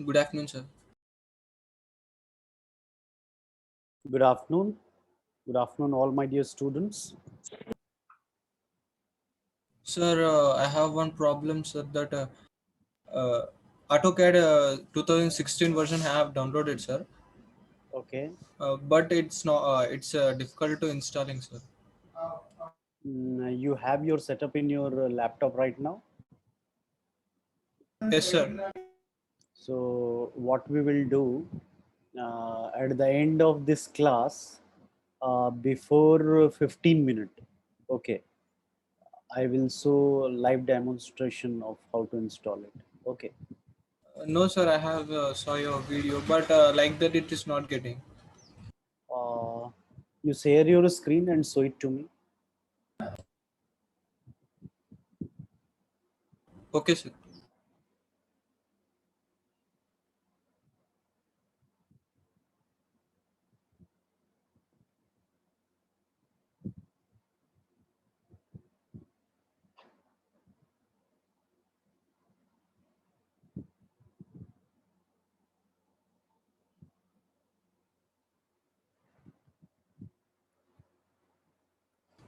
Good afternoon, sir. Good afternoon. Good afternoon, all my dear students. Sir, I have one problem, sir, that uh, AutoCAD 2016 version I have downloaded, sir. Okay. But it's not. It's difficult to installing, sir. You have your setup in your laptop right now. Yes, sir. So, what we will do at the end of this class, before 15 minutes, okay, I will show live demonstration of how to install it. Okay. No, sir. I have saw your video, but like that, it is not getting. Uh, you share your screen and show it to me. Okay, sir.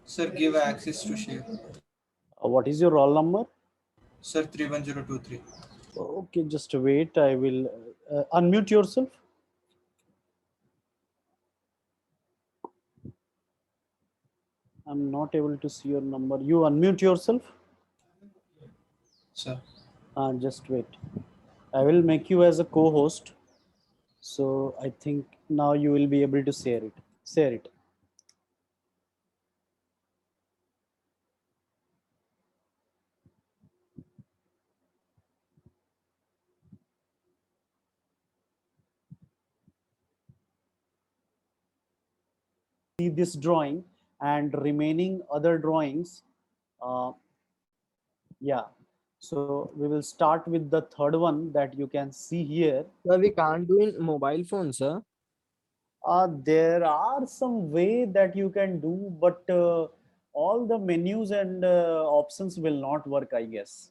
Sir, give access to share. What is your roll number? Sir, 31023. Okay, just wait. I will unmute yourself. I'm not able to see your number. You unmute yourself. Sir. Just wait. I will make you as a co-host. So I think now you will be able to share it. Share it. See this drawing and remaining other drawings. Uh, yeah. So we will start with the third one that you can see here. Sir, we can't do in mobile phone, sir. There are some way that you can do, but all the menus and options will not work, I guess.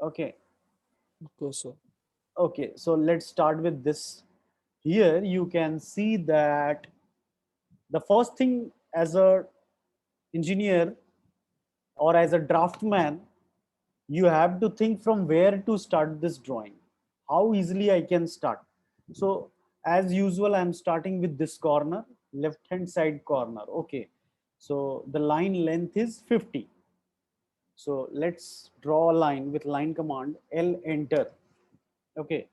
Okay. Okay, sir. Okay. So let's start with this. Here you can see that the first thing as a engineer or as a draftsman, you have to think from where to start this drawing, how easily I can start. So as usual, I'm starting with this corner, left hand side corner. Okay, so the line length is 50. So let's draw a line with line command L, enter. Okay,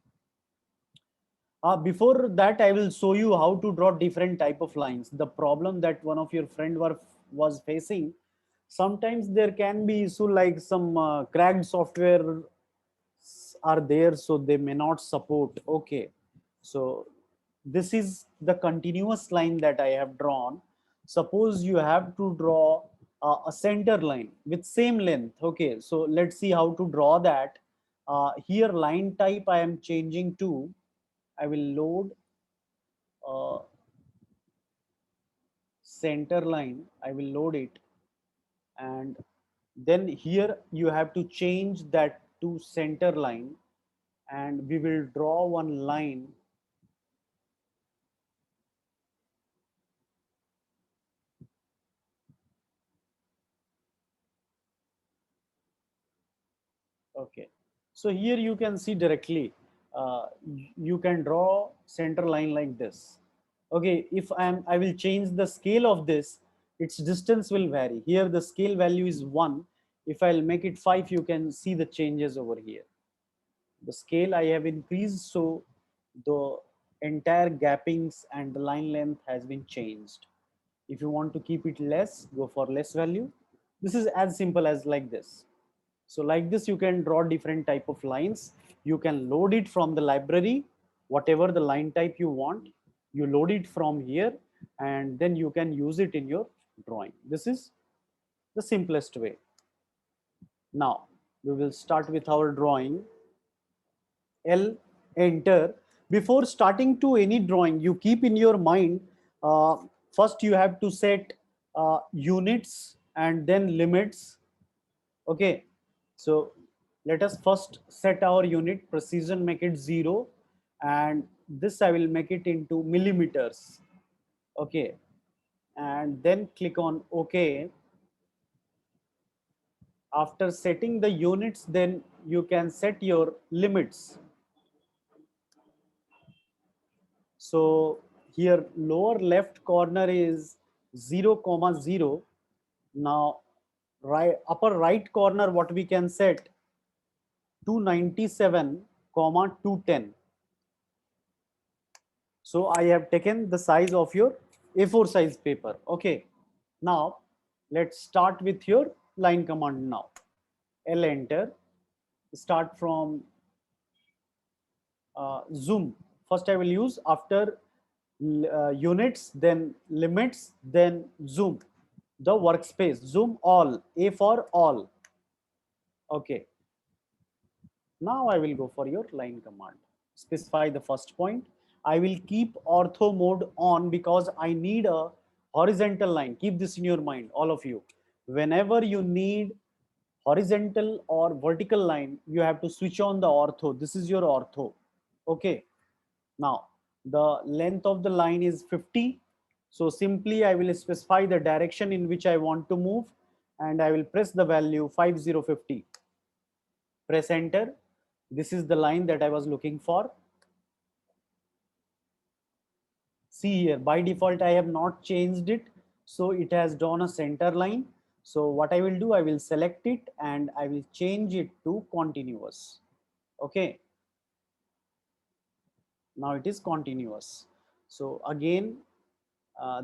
before that, I will show you how to draw different type of lines. The problem that one of your friend was facing, sometimes there can be issue like some cracked software are there, so they may not support. Okay, so this is the continuous line that I have drawn. Suppose you have to draw a center line with same length. Okay, so let's see how to draw that. Here line type I am changing to, I will load uh, center line. I will load it, and then here you have to change that to center line, and we will draw one line. Okay, so here you can see directly, you can draw center line like this. Okay, if I will change the scale of this, its distance will vary. Here the scale value is 1. If I'll make it 5, you can see the changes over here. The scale I have increased, so the entire gappings and the line length has been changed. If you want to keep it less, go for less value. This is as simple as like this. So like this, you can draw different type of lines. You can load it from the library, whatever the line type you want, you load it from here, and then you can use it in your drawing. This is the simplest way. Now we will start with our drawing. L, enter. Before starting to any drawing, you keep in your mind, uh, first you have to set units and then limits. Okay, so let us first set our unit precision, make it 0, and this I will make it into millimeters. Okay, and then click on OK. After setting the units, then you can set your limits. So here lower left corner is 0, 0. Now right upper right corner, what we can set 297, 210. So I have taken the size of your A4 size paper. Okay. Now let's start with your line command now. L, enter. Start from zoom. First I will use after units, then limits, then zoom. The workspace, zoom all, A for all. Okay. Now I will go for your line command. Specify the first point. I will keep ortho mode on because I need a horizontal line. Keep this in your mind, all of you. Whenever you need horizontal or vertical line, you have to switch on the ortho. This is your ortho. Okay. Now the length of the line is 50. So simply I will specify the direction in which I want to move, and I will press the value 5050. Press enter. This is the line that I was looking for. See here, by default, I have not changed it. So it has drawn a center line. So what I will do, I will select it and I will change it to continuous. Okay. Now it is continuous. So again,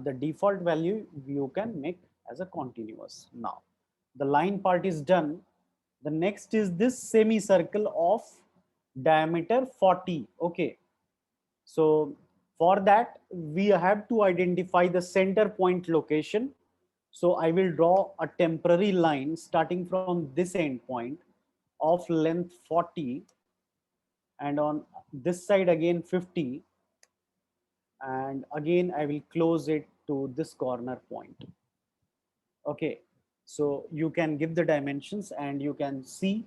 the default value you can make as a continuous. Now the line part is done. The next is this semicircle of diameter 40. Okay. So for that, we have to identify the center point location. So I will draw a temporary line starting from this end point of length 40, and on this side again 50, and again I will close it to this corner point. Okay, so you can give the dimensions and you can see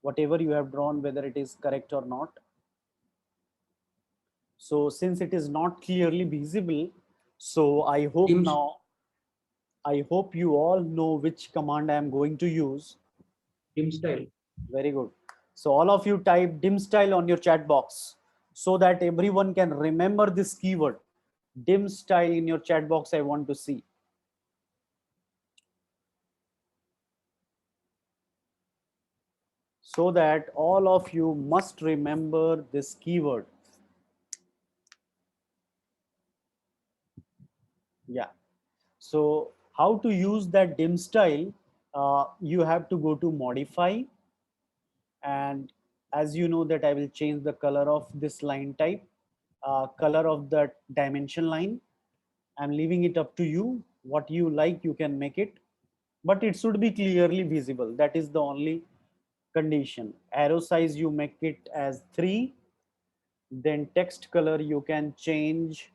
whatever you have drawn whether it is correct or not. So since it is not clearly visible, so I hope you all know which command I am going to use. Dim style. Very good. So all of you type dim style on your chat box so that everyone can remember this keyword. Dim style in your chat box, I want to see. So that all of you must remember this keyword. Yeah. So how to use that dim style? You have to go to modify, and as you know that I will change the color of this line type, color of the dimension line. I'm leaving it up to you. What you like, you can make it, but it should be clearly visible. That is the only condition. Arrow size, you make it as 3. Then text color, you can change.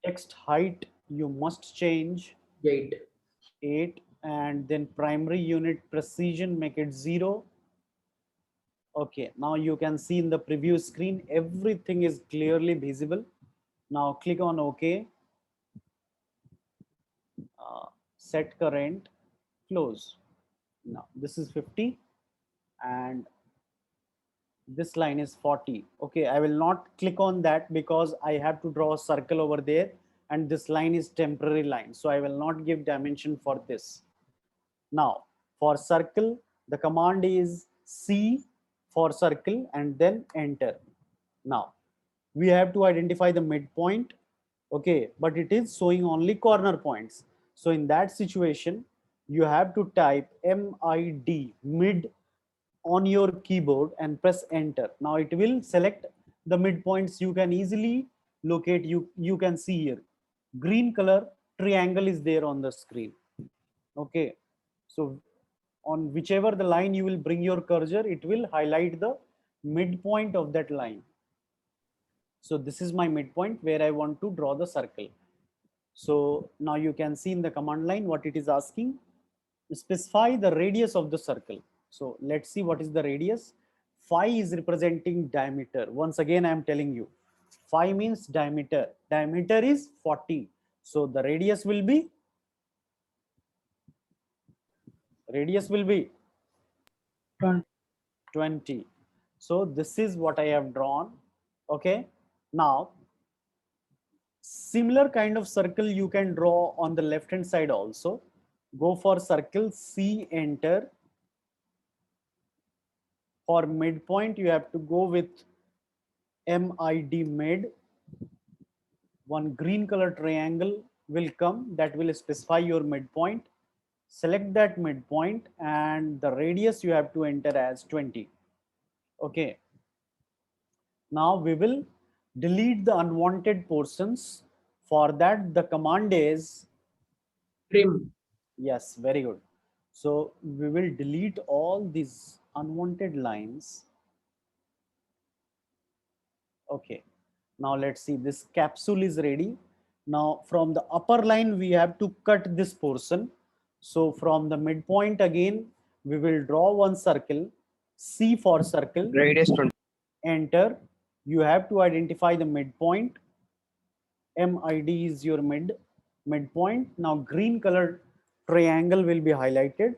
Text height, you must change 8. 8, and then primary unit precision, make it 0. Okay, now you can see in the preview screen, everything is clearly visible. Now click on OK. Set current, close. Now this is 50 and this line is 40. Okay, I will not click on that because I have to draw a circle over there and this line is temporary line. So I will not give dimension for this. Now for circle, the command is C for circle and then enter. Now we have to identify the midpoint. Okay, but it is showing only corner points. So in that situation, you have to type mid on your keyboard and press enter. Now it will select the midpoints. You can easily locate, you can see here green color triangle is there on the screen. Okay, so on whichever the line you will bring your cursor, it will highlight the midpoint of that line. So this is my midpoint where I want to draw the circle. So now you can see in the command line what it is asking. Specify the radius of the circle. So let's see what is the radius. Phi is representing diameter. Once again, I am telling you, phi means diameter. Diameter is 40. So the radius will be 20. So this is what I have drawn. Okay. Now, similar kind of circle you can draw on the left hand side also. Go for circle, C, enter. For midpoint, you have to go with mid. One green color triangle will come that will specify your midpoint. Select that midpoint and the radius you have to enter as 20. Okay. Now we will delete the unwanted portions. For that, the command is Trim. yes, very good. So we will delete all these unwanted lines. Okay. Now let's see, this capsule is ready. Now from the upper line, we have to cut this portion. So from the midpoint again, we will draw one circle, C for circle, Radius 20. enter. You have to identify the midpoint. MID is your midpoint. Now green colored triangle will be highlighted.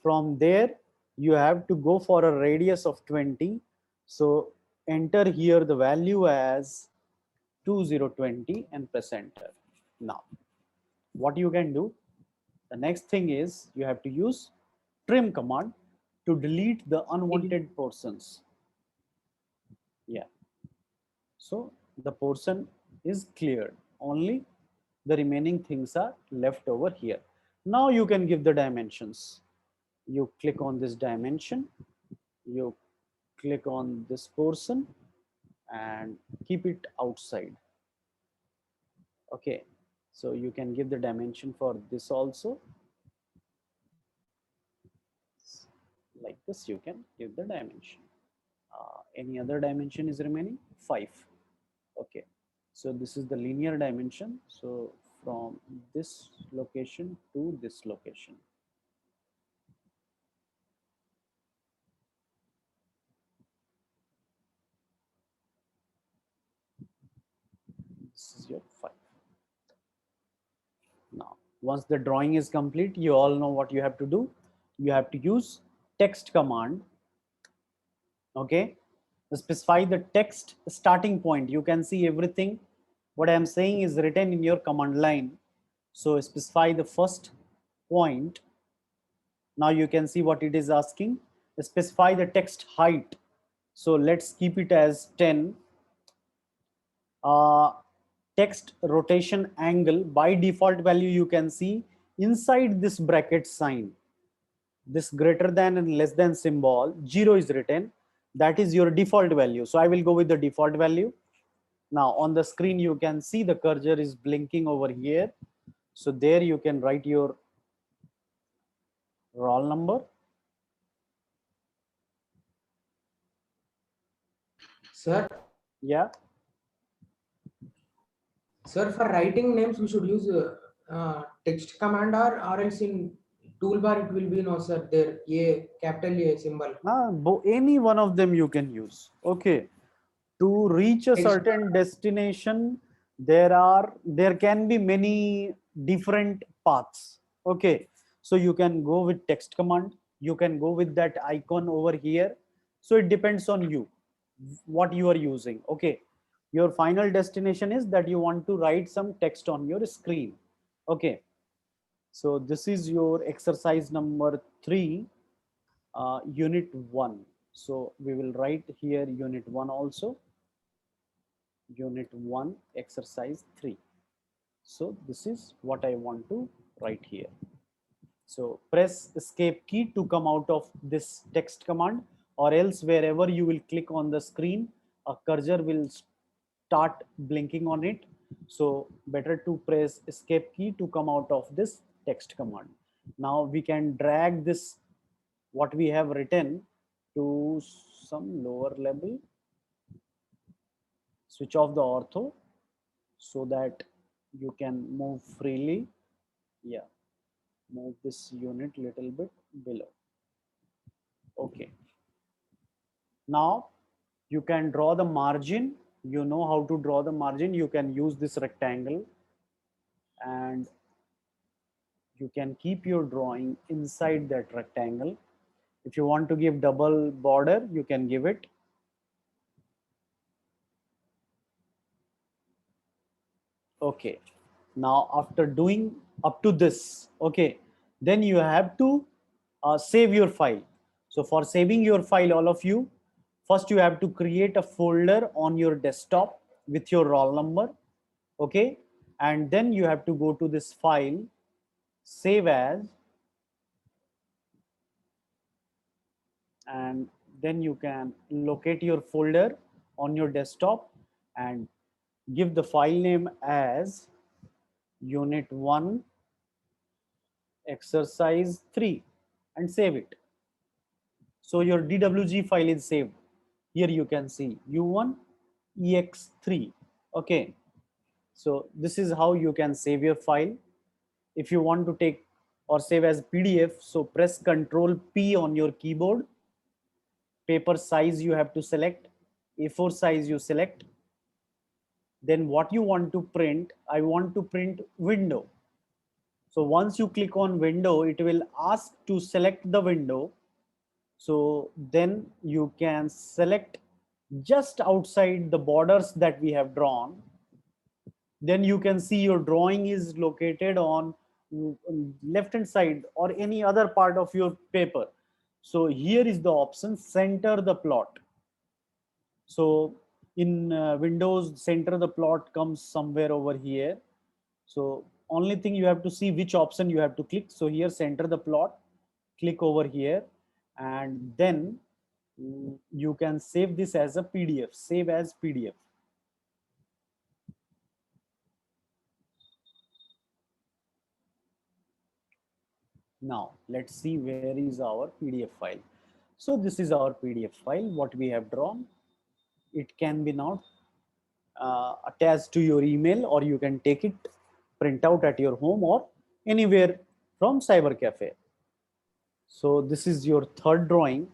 From there, you have to go for a radius of 20. So enter here the value as 2020 and press enter. Now, what you can do, the next thing is you have to use trim command to delete the unwanted portions. Yeah. So the portion is cleared. Only the remaining things are left over here. Now you can give the dimensions. You click on this dimension, you click on this portion and keep it outside. Okay, so you can give the dimension for this also. Like this, you can give the dimension. Any other dimension is remaining? 5. Okay, so this is the linear dimension. So from this location to this location. This is your 5. Now, once the drawing is complete, you all know what you have to do. You have to use text command. Okay, specify the text starting point. You can see everything. What I am saying is written in your command line. So specify the first point. Now you can see what it is asking. Specify the text height. So let's keep it as 10. Text rotation angle, by default value you can see inside this bracket sign, this greater than and less than symbol, 0 is written. That is your default value. So I will go with the default value. Now on the screen you can see the cursor is blinking over here. So there you can write your roll number. Sir, Yeah. sir, for writing names, we should use text command or else in toolbar it will be no sir there a capital A symbol. Any one of them you can use. Okay. To reach a Text. certain destination, there can be many different paths. Okay. So you can go with text command. You can go with that icon over here. So it depends on you, what you are using. Okay. Your final destination is that you want to write some text on your screen. Okay. So this is your exercise number 3, unit 1. So we will write here unit 1 also. Unit 1, exercise 3. So this is what I want to right here. So press escape key to come out of this text command, or else wherever you will click on the screen, a cursor will start blinking on it. So better to press escape key to come out of this text command. Now we can drag this, what we have written, to some lower level. Switch off the ortho so that you can move freely. Yeah, move this unit little bit below. Okay. Now you can draw the margin. You know how to draw the margin. You can use this rectangle, and you can keep your drawing inside that rectangle. If you want to give double border, you can give it. Okay. Now after doing up to this, okay, then you have to save your file. So for saving your file, all of you, first you have to create a folder on your desktop with your roll number, okay, and then you have to go to this file, save as, and then you can locate your folder on your desktop and give the file name as unit 1 exercise 3 and save it. So your DWG file is saved. Here you can see U1 EX3. Okay. So this is how you can save your file. If you want to take or save as PDF, so press Ctrl P on your keyboard. Paper size you have to select. A4 size you select. Then what you want to print, I want to print window. So once you click on window, it will ask to select the window. So then you can select just outside the borders that we have drawn. Then you can see your drawing is located on left hand side or any other part of your paper. So here is the option, center the plot. So in Windows, center the plot comes somewhere over here. So only thing you have to see which option you have to click. So here, center the plot, click over here, and then you can save this as a PDF, save as PDF. Now let's see where is our PDF file. So this is our PDF file, what we have drawn. It can be now attached to your email, or you can take it, print out at your home or anywhere from Cyber Cafe. So this is your third drawing.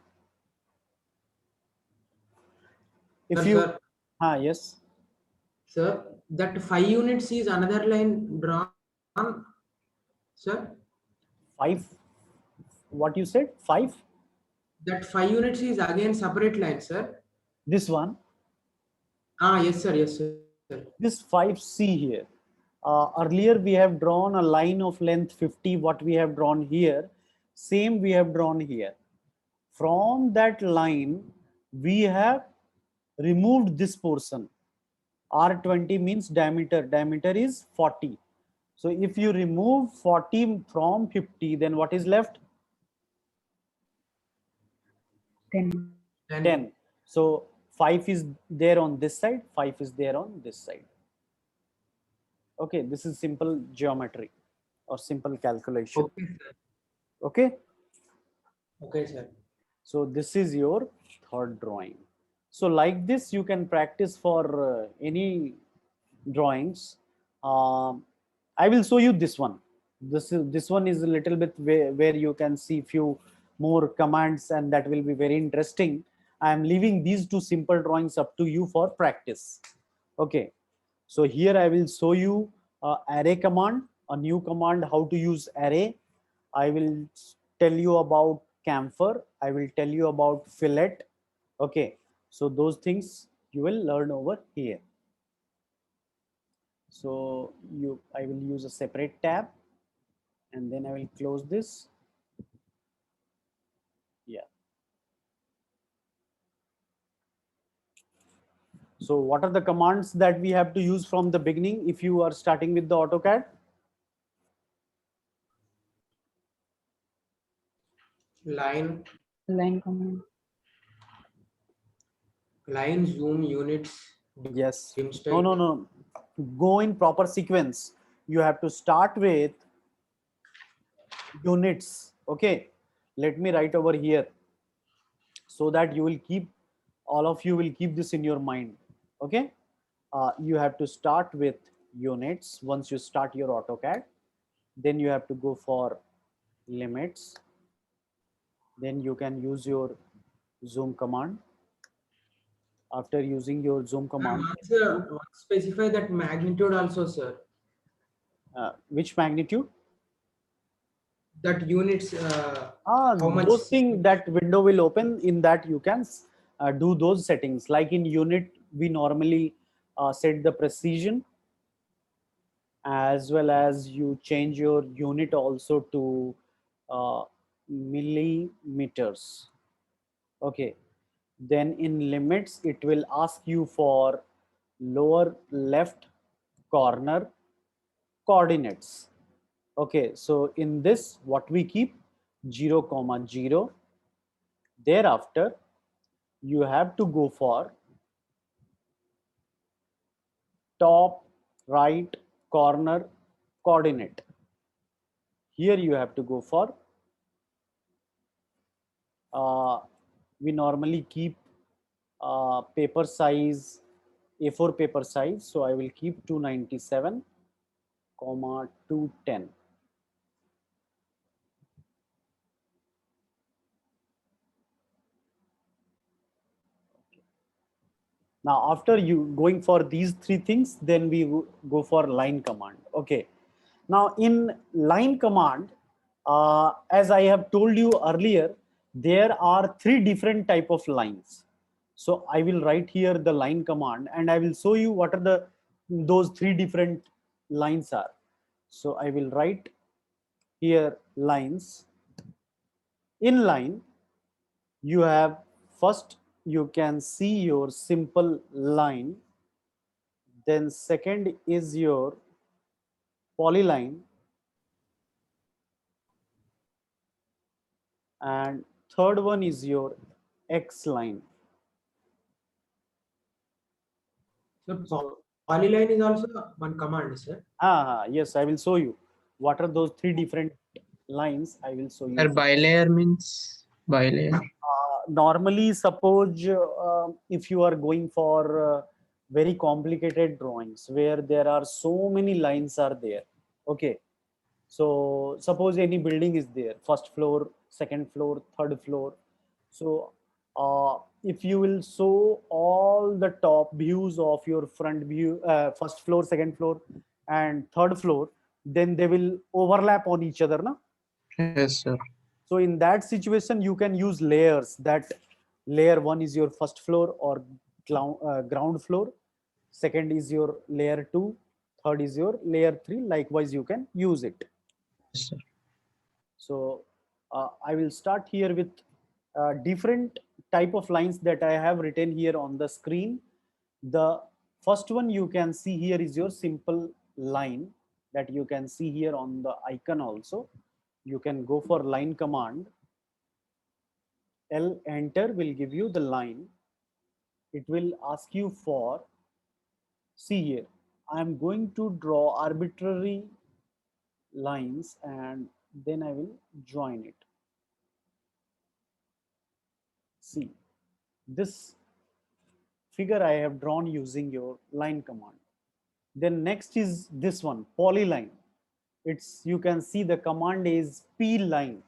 If you, Sir, yes. sir, that 5 units is another line drawn, sir. 5, what you said, 5? That 5 units is again separate line, sir. This one, Yes, sir. Yes, sir. this 5C here. Earlier we have drawn a line of length 50, what we have drawn here, same we have drawn here. From that line, we have removed this portion. R20 means diameter, diameter is 40. So if you remove 40 from 50, then what is left? 10. 10. So 5 is there on this side, 5 is there on this side. Okay, this is simple geometry or simple calculation. Okay, sir. Okay. Okay, sir. So this is your third drawing. So like this, you can practice for any drawings. I will show you this one. This one is a little bit where you can see few more commands, and that will be very interesting. I am leaving these two simple drawings up to you for practice. Okay. So here I will show you array command, a new command, how to use array. I will tell you about chamfer. I will tell you about fillet. Okay. So those things you will learn over here. So I will use a separate tab, and then I will close this. Yeah. So what are the commands that we have to use from the beginning if you are starting with the AutoCAD? line, Line command. line, zoom, units, Yes. dim No, state. no, no. Go in proper sequence. You have to start with units. Okay. Let me write over here so that you will keep, all of you will keep this in your mind. Okay. You have to start with units. Once you start your AutoCAD, then you have to go for limits. Then you can use your zoom command. After using your zoom command, Specify that magnitude also, sir. which magnitude? That units, how much? Those things that window will open, in that you can do those settings. Like in unit, we normally set the precision, as well as you change your unit also to uh, millimeters. Okay. Then in limits, it will ask you for lower left corner coordinates. Okay, so in this, what we keep 0 comma 0. Thereafter, you have to go for top right corner coordinate. Here you have to go for, we normally keep paper size, A4 paper size. So I will keep 297 comma 210. Now, after you going for these three things, then we go for line command. Okay. Now, in line command, as I have told you earlier, there are three different type of lines. So I will write here the line command, and I will show you what are the those three different lines are. So I will write here lines. In line, you have first, you can see your simple line. Then second is your polyline, and third one is your X line. So polyline is also one command, sir. Yes, I will show you what are those three different lines. I will show Sir, you. bilayer means bilayer. Normally, suppose if you are going for very complicated drawings where there are so many lines are there. Okay, so suppose any building is there, first floor, second floor, third floor. So if you will show all the top views of your front view, first floor, second floor, and third floor, then they will overlap on each other, na? Yes, sir. So in that situation, you can use layers. That layer one is your first floor or ground floor. Second is your layer two. Third is your layer three. Likewise, you can use it. Yes, sir. So I will start here with different type of lines that I have written here on the screen. The first one you can see here is your simple line that you can see here on the icon also. You can go for line command. L enter will give you the line. It will ask you for, see here, I'm going to draw arbitrary lines and then I will join it. See, this figure I have drawn using your line command. Then next is this one, polyline. It's, you can see the command is P line.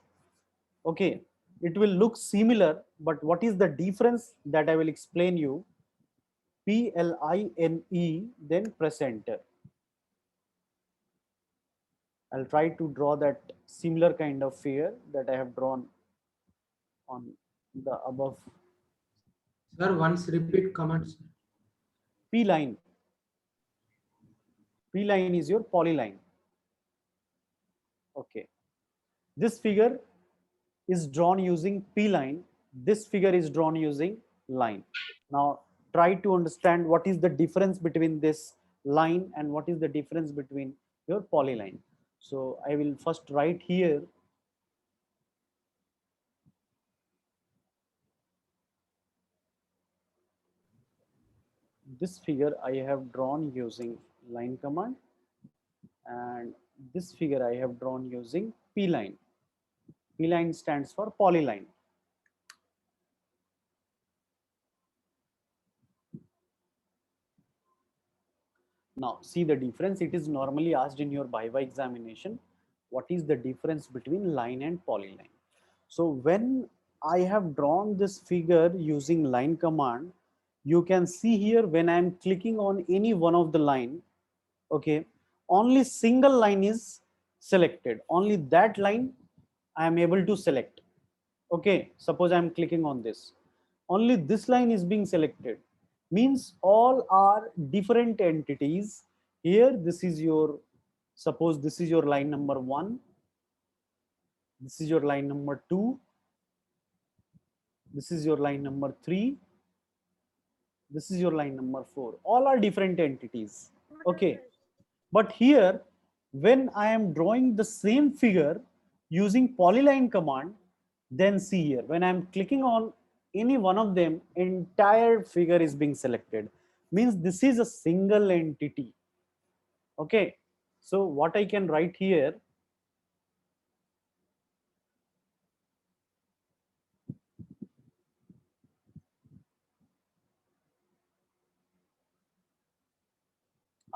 Okay, it will look similar, but what is the difference that I will explain you. PLINE, then press enter. I'll try to draw that similar kind of figure that I have drawn on the above. Sir, once repeat commands. P line. P line is your polyline. Okay. This figure is drawn using P line. This figure is drawn using line. Now try to understand what is the difference between this line and what is the difference between your polyline. So I will first write here this figure I have drawn using line command, and this figure I have drawn using P line. P line stands for polyline. Now see the difference. It is normally asked in your Viva examination. What is the difference between line and polyline? So when I have drawn this figure using line command, you can see here when I am clicking on any one of the line, okay, only single line is selected. Only that line I am able to select. Okay, suppose I am clicking on this. Only this line is being selected. Means all are different entities. Here, this is your, suppose this is your line number 1. This is your line number 2. This is your line number 3. This is your line number 4. All are different entities. Okay. But here, when I am drawing the same figure using polyline command, then see here, when I'm clicking on any one of them, entire figure is being selected. Means this is a single entity. Okay. So what I can write here,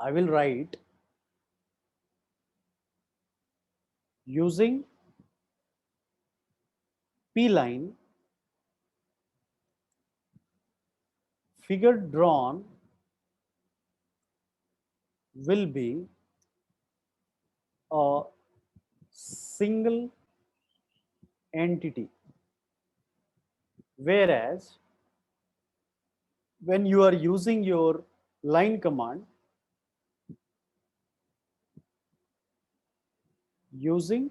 I will write using P line, figure drawn will be a single entity, whereas when you are using your line command, using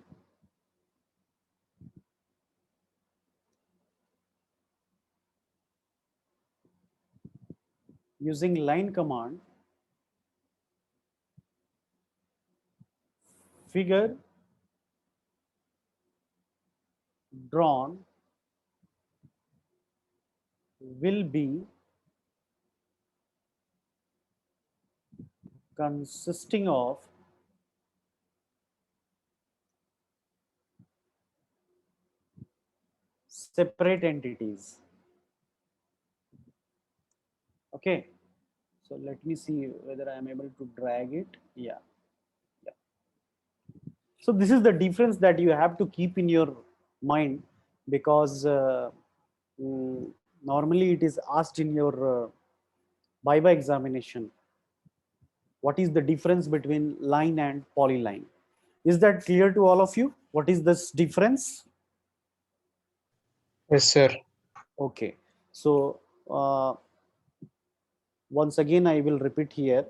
line command, figure drawn will be consisting of separate entities. Okay, so let me see whether I am able to drag it. Yeah. So this is the difference that you have to keep in your mind, because normally it is asked in your Viva examination. What is the difference between line and polyline? Is that clear to all of you? What is this difference? Yes, sir. Okay, so once again I will repeat here.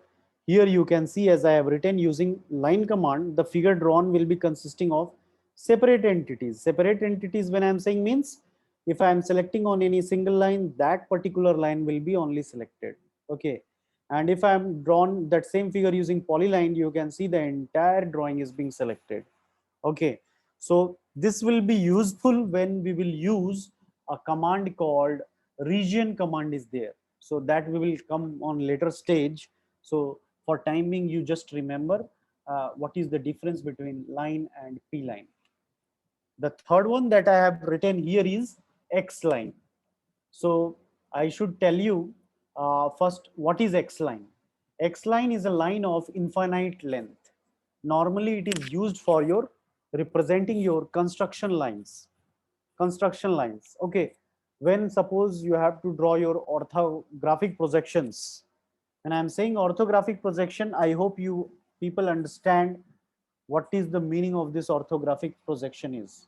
Here you can see, as I have written, using line command, the figure drawn will be consisting of separate entities. Separate entities, when I am saying, means if I am selecting on any single line, that particular line will be only selected. Okay, and if I am drawn that same figure using polyline, you can see the entire drawing is being selected. Okay, so this will be useful when we will use a command called region command is there. So that we will come on later stage. So for timing, you just remember what is the difference between line and P line. The third one that I have written here is X line. So I should tell you first what is X line. X line is a line of infinite length. Normally it is used for your representing your construction lines. Okay, when suppose you have to draw your orthographic projections. When I'm saying orthographic projection, I hope you people understand what is the meaning of this orthographic projection is.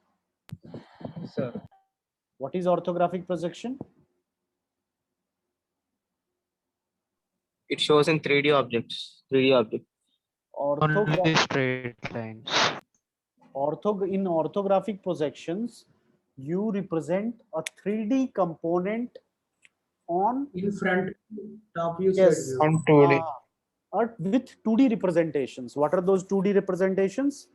Sir. What is orthographic projection? It shows in 3D objects. 3D object. Only straight lines. In orthographic projections, you represent a 3D component on In front, top view, yes, side view. On 2D. with 2D representations. What are those 2D representations?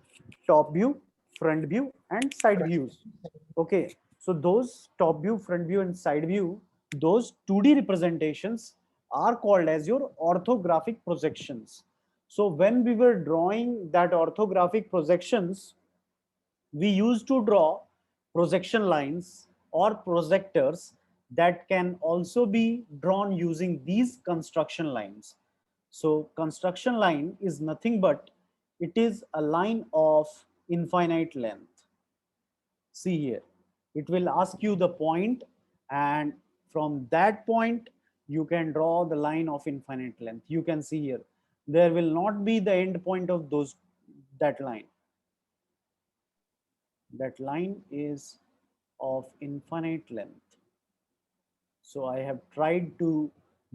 Top view, front view, and side views. Okay, so those top view, front view, and side view, those 2D representations are called as your orthographic projections. So when we were drawing that orthographic projections, we used to draw projection lines or projectors that can also be drawn using these construction lines. So construction line is nothing but it is a line of infinite length. See here, it will ask you the point, and from that point you can draw the line of infinite length. You can see here, there will not be the end point of that line. That line is of infinite length. So I have tried to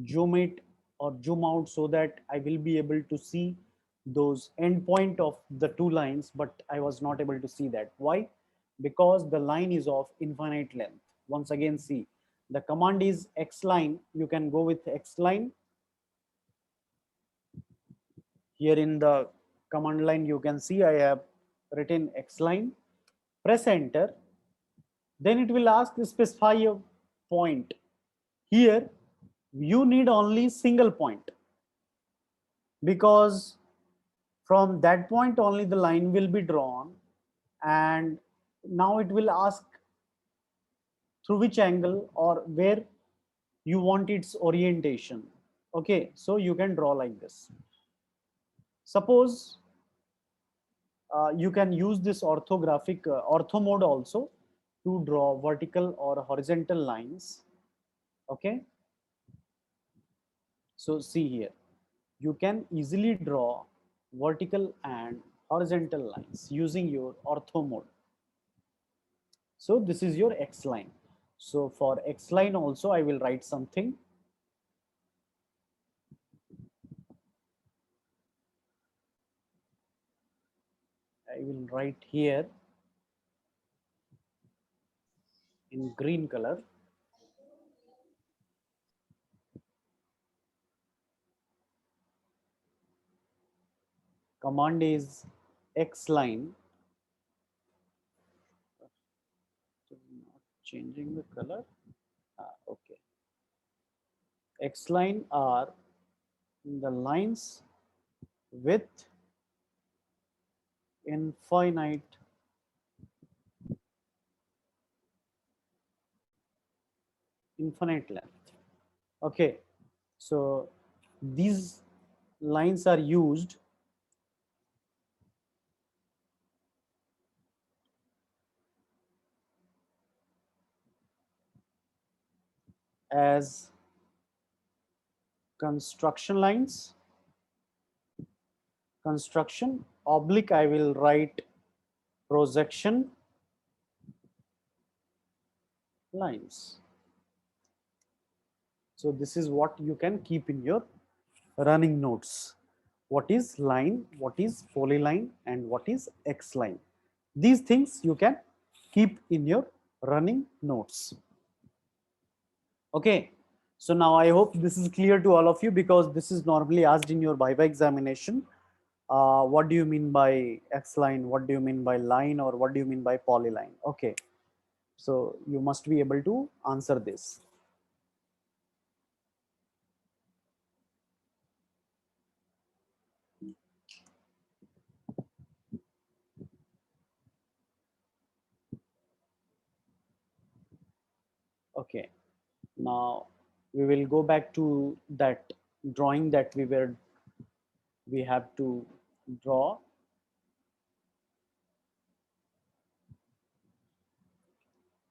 zoom it or zoom out so that I will be able to see those endpoint of the two lines, but I was not able to see that. Why? Because the line is of infinite length. Once again, see, the command is X line. You can go with X line. Here in the command line, you can see I have written X line. Press enter. Then it will ask to specify a point. Here, you need only single point, because from that point only the line will be drawn, and now it will ask through which angle or where you want its orientation. Okay, so you can draw like this. Suppose you can use this orthographic ortho mode also to draw vertical or horizontal lines. Okay, so see here, you can easily draw vertical and horizontal lines using your ortho mode. So this is your X line. So for X line also I will write something. I will write here in green color. Command is X line. Not changing the color. Okay. X line are the lines with infinite length. Okay, so these lines are used as construction lines. Construction oblique, I will write projection lines. So this is what you can keep in your running notes. What is line, what is polyline, and what is X line. These things you can keep in your running notes. Okay, so now I hope this is clear to all of you, because this is normally asked in your Viva examination. What do you mean by X line? What do you mean by line? Or what do you mean by polyline? Okay, so you must be able to answer this. Okay, now we will go back to that drawing that we have to draw.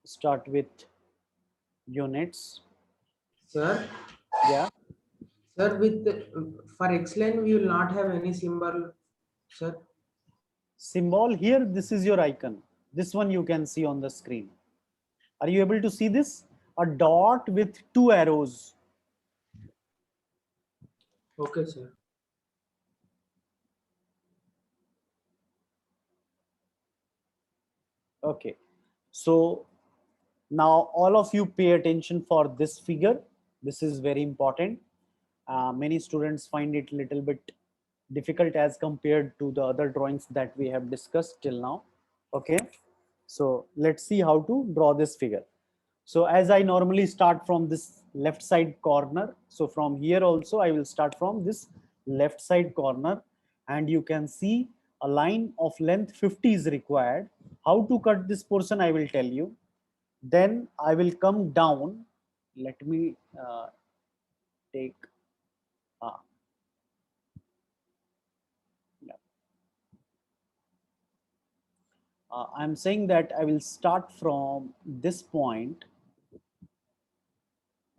Start with units. Sir, Yeah, sir, with for X line we will not have any symbol, sir. symbol here, this is your icon. This one you can see on the screen. Are you able to see this? A dot with two arrows. Okay, sir. Okay, so now all of you pay attention for this figure. This is very important. Many students find it a little bit difficult as compared to the other drawings that we have discussed till now. Okay, so let's see how to draw this figure. So as I normally start from this left side corner. So from here also I will start from this left side corner, and you can see a line of length 50 is required. How to cut this portion I will tell you. Then I will come down. Let me take yeah. I'm saying that I will start from this point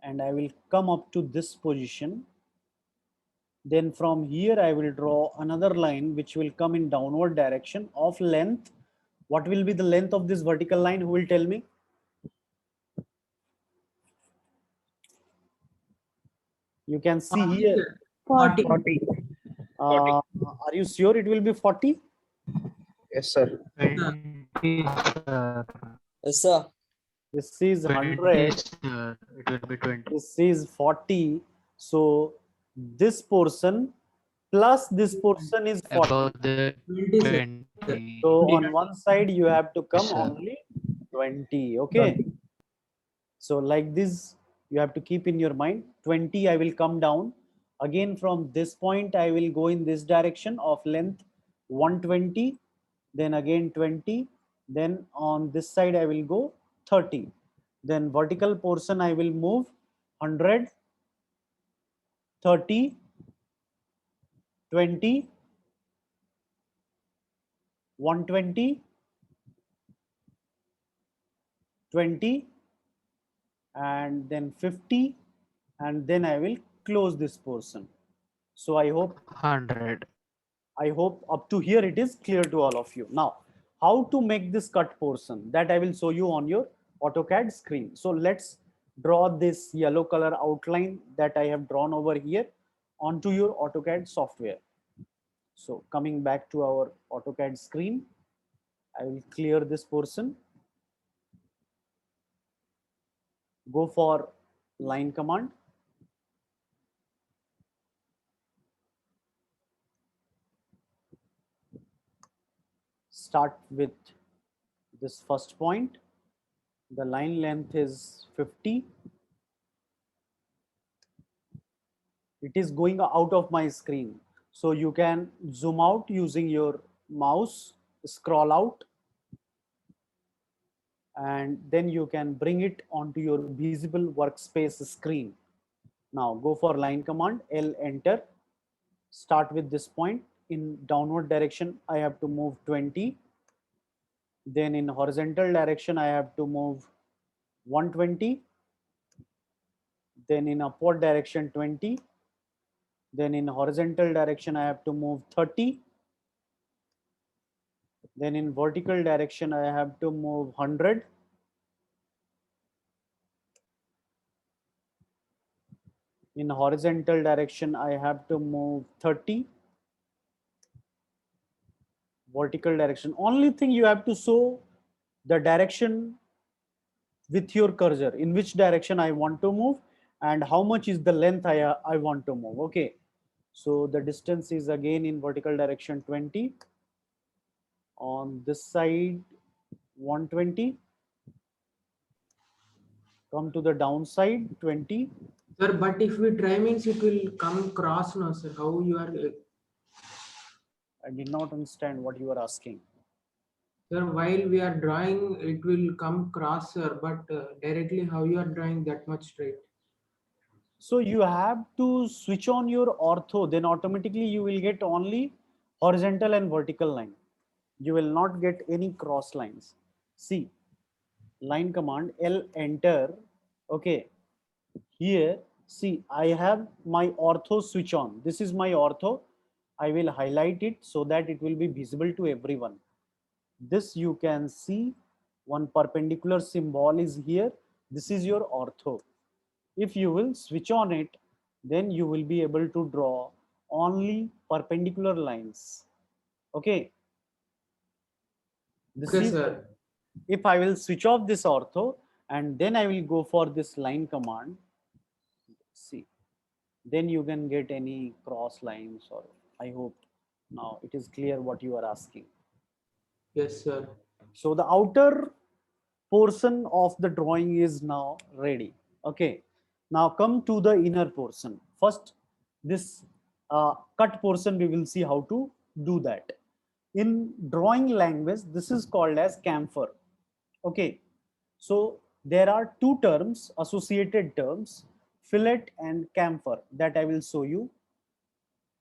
and I will come up to this position. Then from here I will draw another line which will come in downward direction of length. What will be the length of this vertical line? Who will tell me? You can see here. 40. 40. Are you sure it will be 40? Yes, sir. 20, sir. Yes, sir. This is 20, 100. sir. It will be 20. This is 40. So this portion plus this portion is 40. Above the 20, sir. 20. So on one side you have to come Yes, sir. only 20. Okay. So like this you have to keep in your mind. 20 I will come down. Again from this point I will go in this direction of length 120. Then again 20. Then on this side I will go 30. Then vertical portion I will move 100, 30, 20, 120, 20, and then 50, and then I will close this portion. So I hope 100. up to here it is clear to all of you. Now, how to make this cut portion, that I will show you on your AutoCAD screen. So let's draw this yellow color outline that I have drawn over here onto your AutoCAD software. So coming back to our AutoCAD screen, I will clear this portion. Go for line command. Start with this first point. The line length is 50. It is going out of my screen. So you can zoom out using your mouse, scroll out, and then you can bring it onto your visible workspace screen. Now go for line command, L enter. Start with this point. In downward direction, I have to move 20. Then in horizontal direction, I have to move 120. Then in upward direction, 20. Then in horizontal direction, I have to move 30. Then in vertical direction, I have to move 100. In horizontal direction, I have to move 30. Vertical direction. Only thing you have to show the direction with your cursor, in which direction I want to move and how much is the length I want to move. Okay. So the distance is again in vertical direction 20. On this side 120. Come to the downside 20. Sir, but if we try means it will come cross now, sir. How you are, I did not understand what you are asking. sir, while we are drawing, it will come cross, sir, but directly how you are drawing that much straight. So you have to switch on your ortho, then automatically you will get only horizontal and vertical line. You will not get any cross lines. See, line command, L enter. Okay, here, see, I have my ortho switch on. This is my ortho. I will highlight it so that it will be visible to everyone. This you can see one perpendicular symbol is here. This is your ortho. If you will switch on it, then you will be able to draw only perpendicular lines. Okay. This Okay, is, sir. if I will switch off this ortho and then I will go for this line command, see, then you can get any cross lines, or I hope now it is clear what you are asking. Yes, sir. So the outer portion of the drawing is now ready. Okay. Now come to the inner portion. First, this cut portion, we will see how to do that. In drawing language, this is called as chamfer. Okay, so there are two terms, associated terms, fillet and chamfer, that I will show you.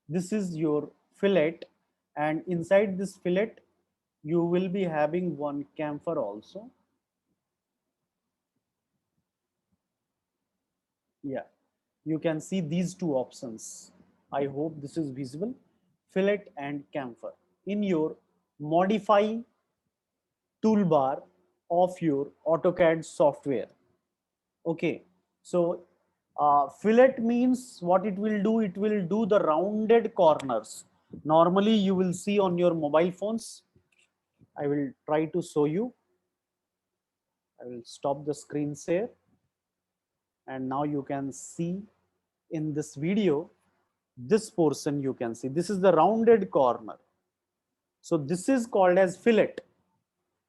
This is your fillet, and inside this fillet, you will be having one chamfer also. Yeah, you can see these two options. I hope this is visible, fillet and chamfer. In your modify toolbar of your AutoCAD software. Okay, so fillet means what it will do, it will do the rounded corners. Normally you will see on your mobile phones. I will try to show you. I will stop the screen share, and now you can see in this video, this portion you can see, this is the rounded corner. So this is called as fillet.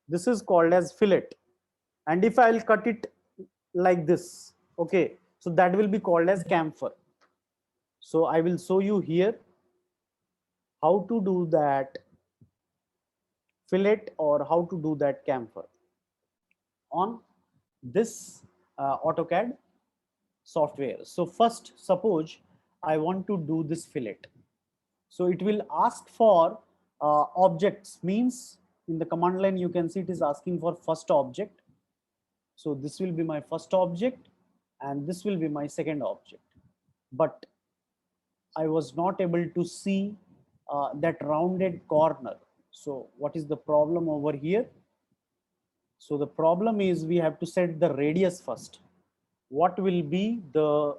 This is called as fillet. And if I'll cut it like this, okay, so that will be called as chamfer. So I will show you here how to do that fillet or how to do that chamfer on this AutoCAD software. So first, suppose I want to do this fillet. So it will ask for objects, means in the command line you can see it is asking for first object. So this will be my first object and this will be my second object. But I was not able to see that rounded corner. So what is the problem over here? So the problem is we have to set the radius first. What will be the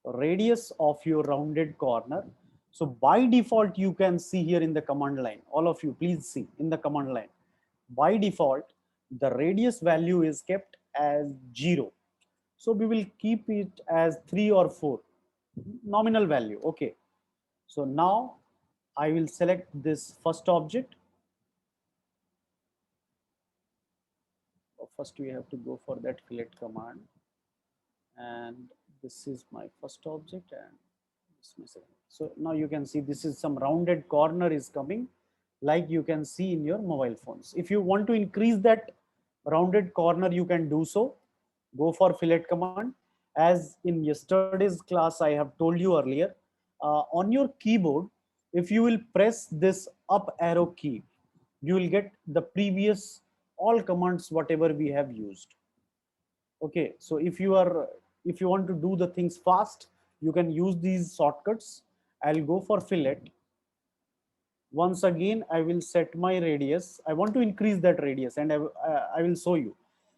radius of your rounded corner? So by default, you can see here in the command line, all of you, please see in the command line. By default, the radius value is kept as 0. So we will keep it as 3 or 4, nominal value. Okay. So now I will select this first object. First, we have to go for that fillet command. And this is my first object and this is my second. So now you can see this is some rounded corner is coming, like you can see in your mobile phones. If you want to increase that rounded corner, you can do so. Go for fillet command. As in yesterday's class, I have told you earlier, on your keyboard, if you will press this up arrow key, you will get the previous all commands whatever we have used. Okay, so if you want to do the things fast, you can use these shortcuts. I'll go for fillet. Once again, I will set my radius. I want to increase that radius and I will show you.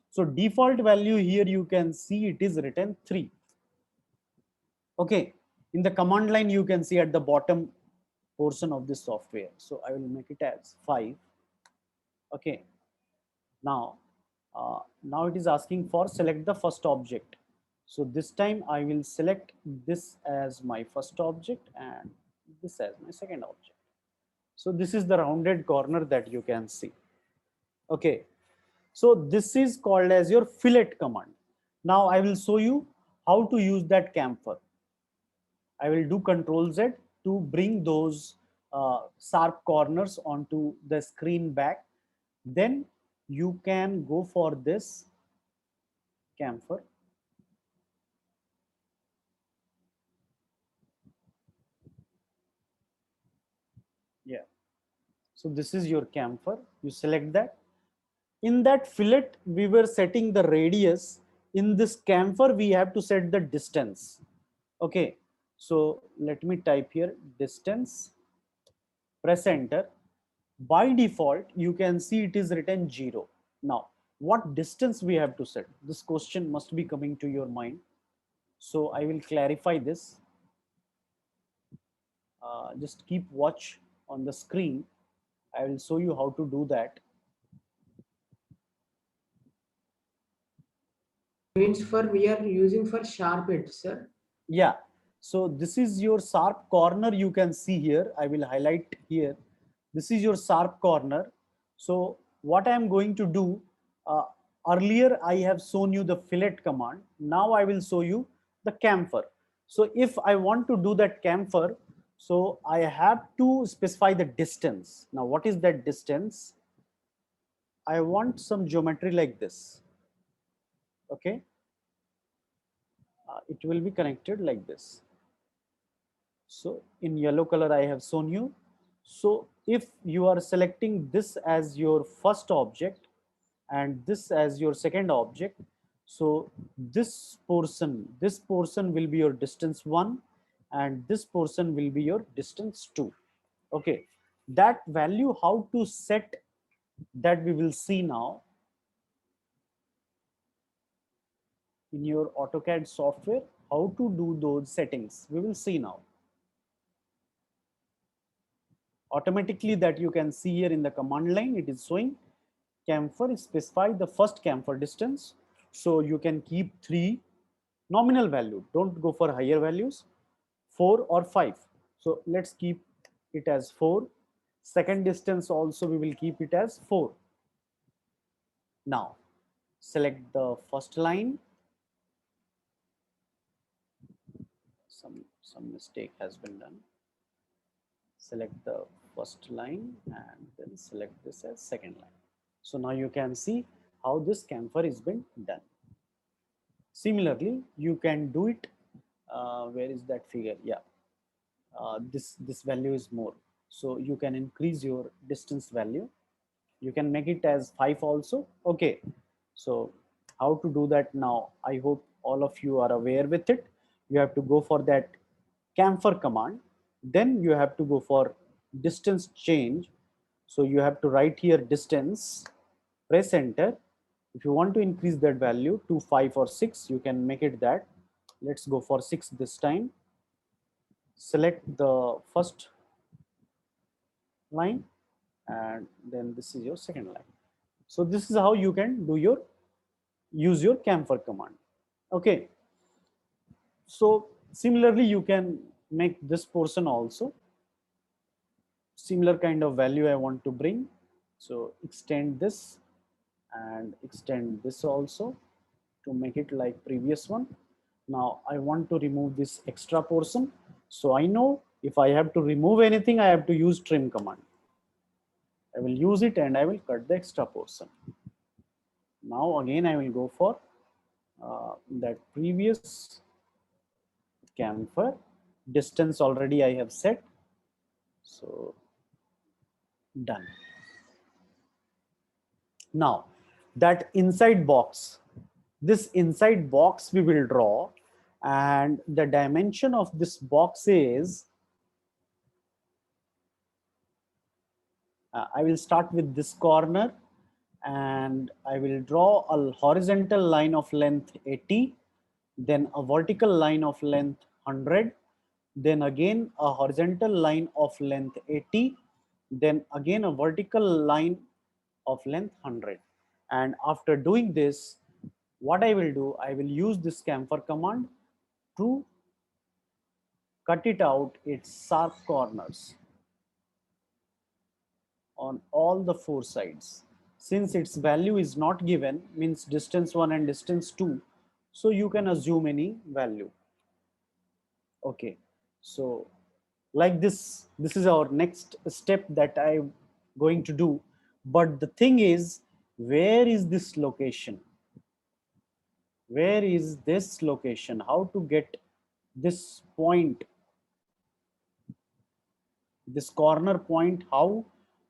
So default value here, you can see it is written 3. Okay, in the command line, you can see at the bottom portion of this software. So I will make it as 5. Okay, now it is asking for select the first object. So this time I will select this as my first object and this as my second object. So this is the rounded corner that you can see. Okay, so this is called as your fillet command. Now I will show you how to use that chamfer. I will do Control Z to bring those sharp corners onto the screen back. Then you can go for this chamfer. Yeah. So this is your chamfer. You select that. In that fillet, we were setting the radius. In this chamfer, we have to set the distance. Okay. So let me type here distance. Press enter. By default, you can see it is written 0. Now, what distance we have to set? This question must be coming to your mind. So I will clarify this. Just keep watch on the screen. I will show you how to do that. Means for we are using for sharp edge, sir. Yeah. So this is your sharp corner. You can see here. I will highlight here. This is your sharp corner. So what I am going to do, earlier I have shown you the fillet command. Now I will show you the chamfer. So if I want to do that chamfer, so I have to specify the distance. Now, what is that distance? I want some geometry like this. Okay. It will be connected like this. So in yellow color, I have shown you. So if you are selecting this as your first object and this as your second object, so this portion will be your distance 1 and this portion will be your distance 2. Okay, that value, how to set that, we will see now in your AutoCAD software. How to do those settings, we will see now. Automatically, that you can see here in the command line, it is showing chamfer, specify the first chamfer distance. So you can keep 3 nominal value, don't go for higher values, 4 or 5. So let's keep it as 4. Second distance also we will keep it as 4. Now select the first line. Some mistake has been done. Select the first line and then select this as second line. So now you can see how this chamfer is been done. Similarly, you can do it. Where is that figure? Yeah, this value is more. So you can increase your distance value. You can make it as 5 also. Okay. So how to do that now? I hope all of you are aware with it. You have to go for that chamfer command. Then you have to go for distance change. So you have to write here distance, press enter. If you want to increase that value to 5 or 6, you can make it that. Let's go for 6 this time. Select the first line and then this is your second line. So this is how you can do use your chamfer command. Okay. So similarly, you can make this portion also. Similar kind of value I want to bring. So extend this and extend this also to make it like previous one. Now I want to remove this extra portion. So I know if I have to remove anything, I have to use trim command. I will use it and I will cut the extra portion. Now again, I will go for that previous chamfer distance already I have set. So done. Now that inside box, this inside box we will draw, and the dimension of this box is, I will start with this corner and I will draw a horizontal line of length 80, then a vertical line of length 100, then again a horizontal line of length 80, then again a vertical line of length 100. And after doing this, what I will do, I will use this chamfer command to cut it out its sharp corners on all the 4 sides. Since its value is not given, means distance 1 and distance 2, so you can assume any value. Okay, so like this is our next step that I'm going to do. But the thing is, where is this location? Where is this location? How to get this point, this corner point, how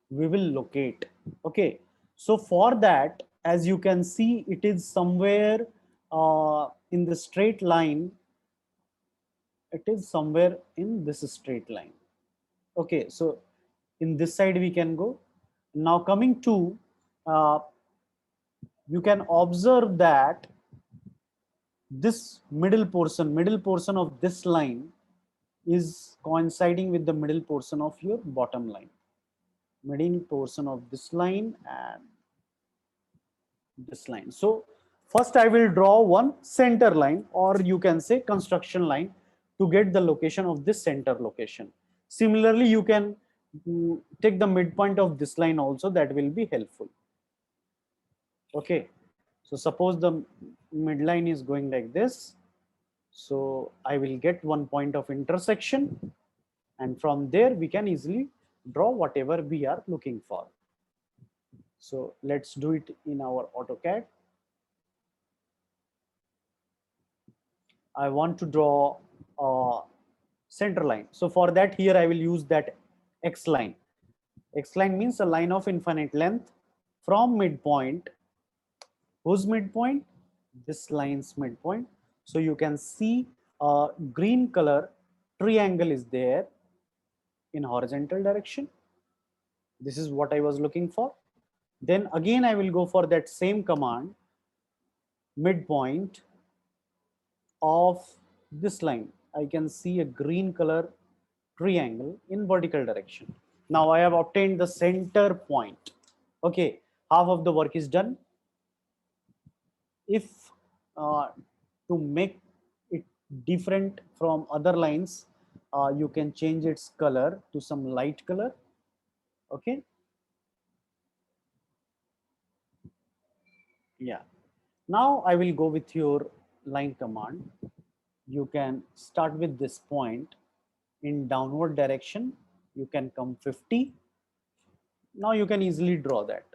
we will locate? Okay, so for that, as you can see, it is somewhere in the straight line. It is somewhere in this straight line. Okay, so in this side we can go. Now coming to, you can observe that this middle portion of this line is coinciding with the middle portion of your bottom line. Middle portion of this line and this line. So first I will draw one center line, or you can say construction line, to get the location of this center location. Similarly, you can take the midpoint of this line also, that will be helpful. Okay, so suppose the midline is going like this. So I will get one point of intersection, and from there we can easily draw whatever we are looking for. So let's do it in our AutoCAD. I want to draw a center line. So for that, here I will use that X line. X line means a line of infinite length from midpoint. Whose midpoint? This line's midpoint. So you can see a green color triangle is there in horizontal direction. This is what I was looking for. Then again, I will go for that same command, midpoint of this line. I can see a green color triangle in vertical direction. Now I have obtained the center point. Okay, half of the work is done. If to make it different from other lines, you can change its color to some light color. Okay. Yeah. Now I will go with your line command. You can start with this point in downward direction. You can come 50. Now you can easily draw that.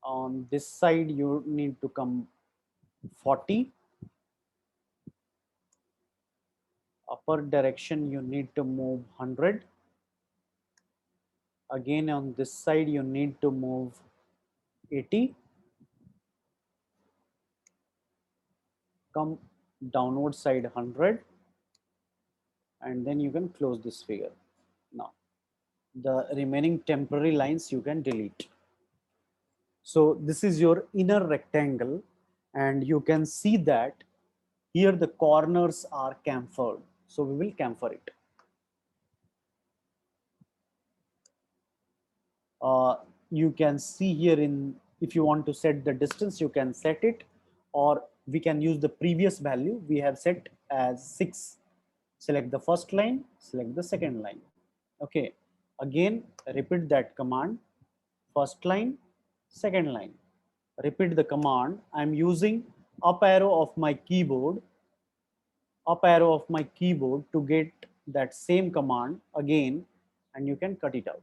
On this side, you need to come 40. Upper direction, you need to move 100. Again, on this side, you need to move 80. Come downward side 100. And then you can close this figure. Now, the remaining temporary lines you can delete. So this is your inner rectangle, and you can see that here the corners are chamfered. So we will chamfer it. You can see here if you want to set the distance, you can set it, or we can use the previous value we have set as 6. Select the first line, select the second line. Okay, again repeat that command, first line, second line. Repeat the command. I'm using up arrow of my keyboard, to get that same command again, and you can cut it out.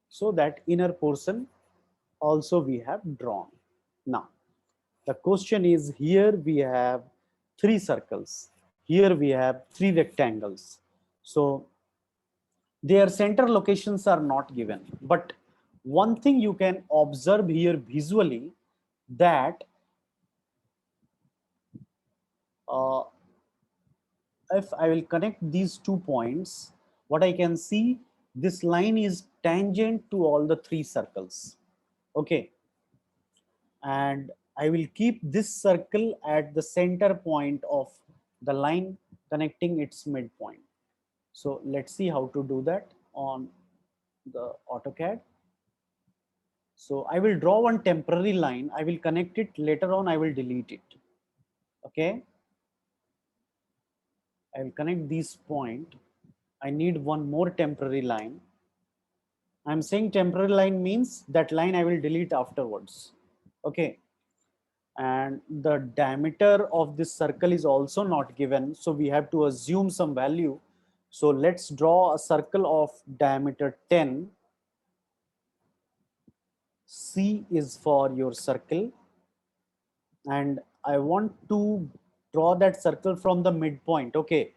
So that inner portion also we have drawn. Now, the question is, here we have 3 circles. Here we have 3 rectangles. So their center locations are not given. But one thing you can observe here visually, that if I will connect these 2 points, what I can see, this line is tangent to all the 3 circles. Okay. And I will keep this circle at the center point of the line connecting its midpoint. So let's see how to do that on the AutoCAD. So I will draw one temporary line. I will connect it later on. I will delete it. Okay. I will connect this point. I need one more temporary line. I'm saying temporary line means that line I will delete afterwards. Okay. And the diameter of this circle is also not given. So we have to assume some value. So let's draw a circle of diameter 10. C is for your circle. And I want to draw that circle from the midpoint. Okay.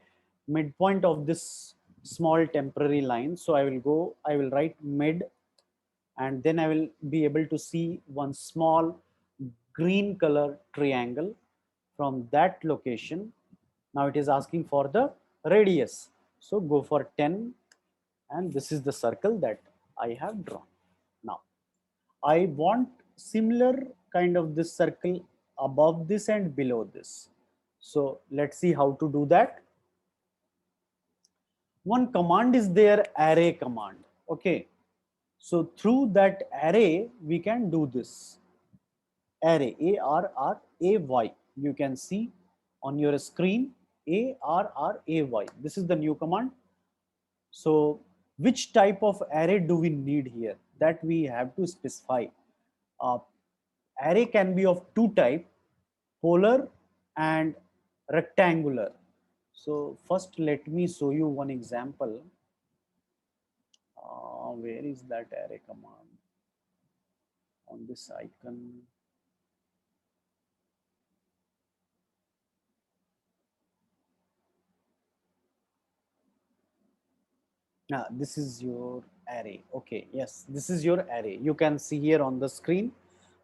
Midpoint of this small temporary line. So I will write mid, and then I will be able to see one small green color triangle from that location. Now it is asking for the radius. So go for 10, and this is the circle that I have drawn. Now I want similar kind of this circle above this and below this. So let's see how to do that. One command is there, array command. Okay. So through that array, we can do this. Array, ARRAY. You can see on your screen, ARRAY. This is the new command. So which type of array do we need here? That we have to specify. Array can be of 2 types, polar and rectangular. So first, let me show you one example. Where is that array command? On this icon. This is your array. Okay, yes, this is your array. You can see here on the screen.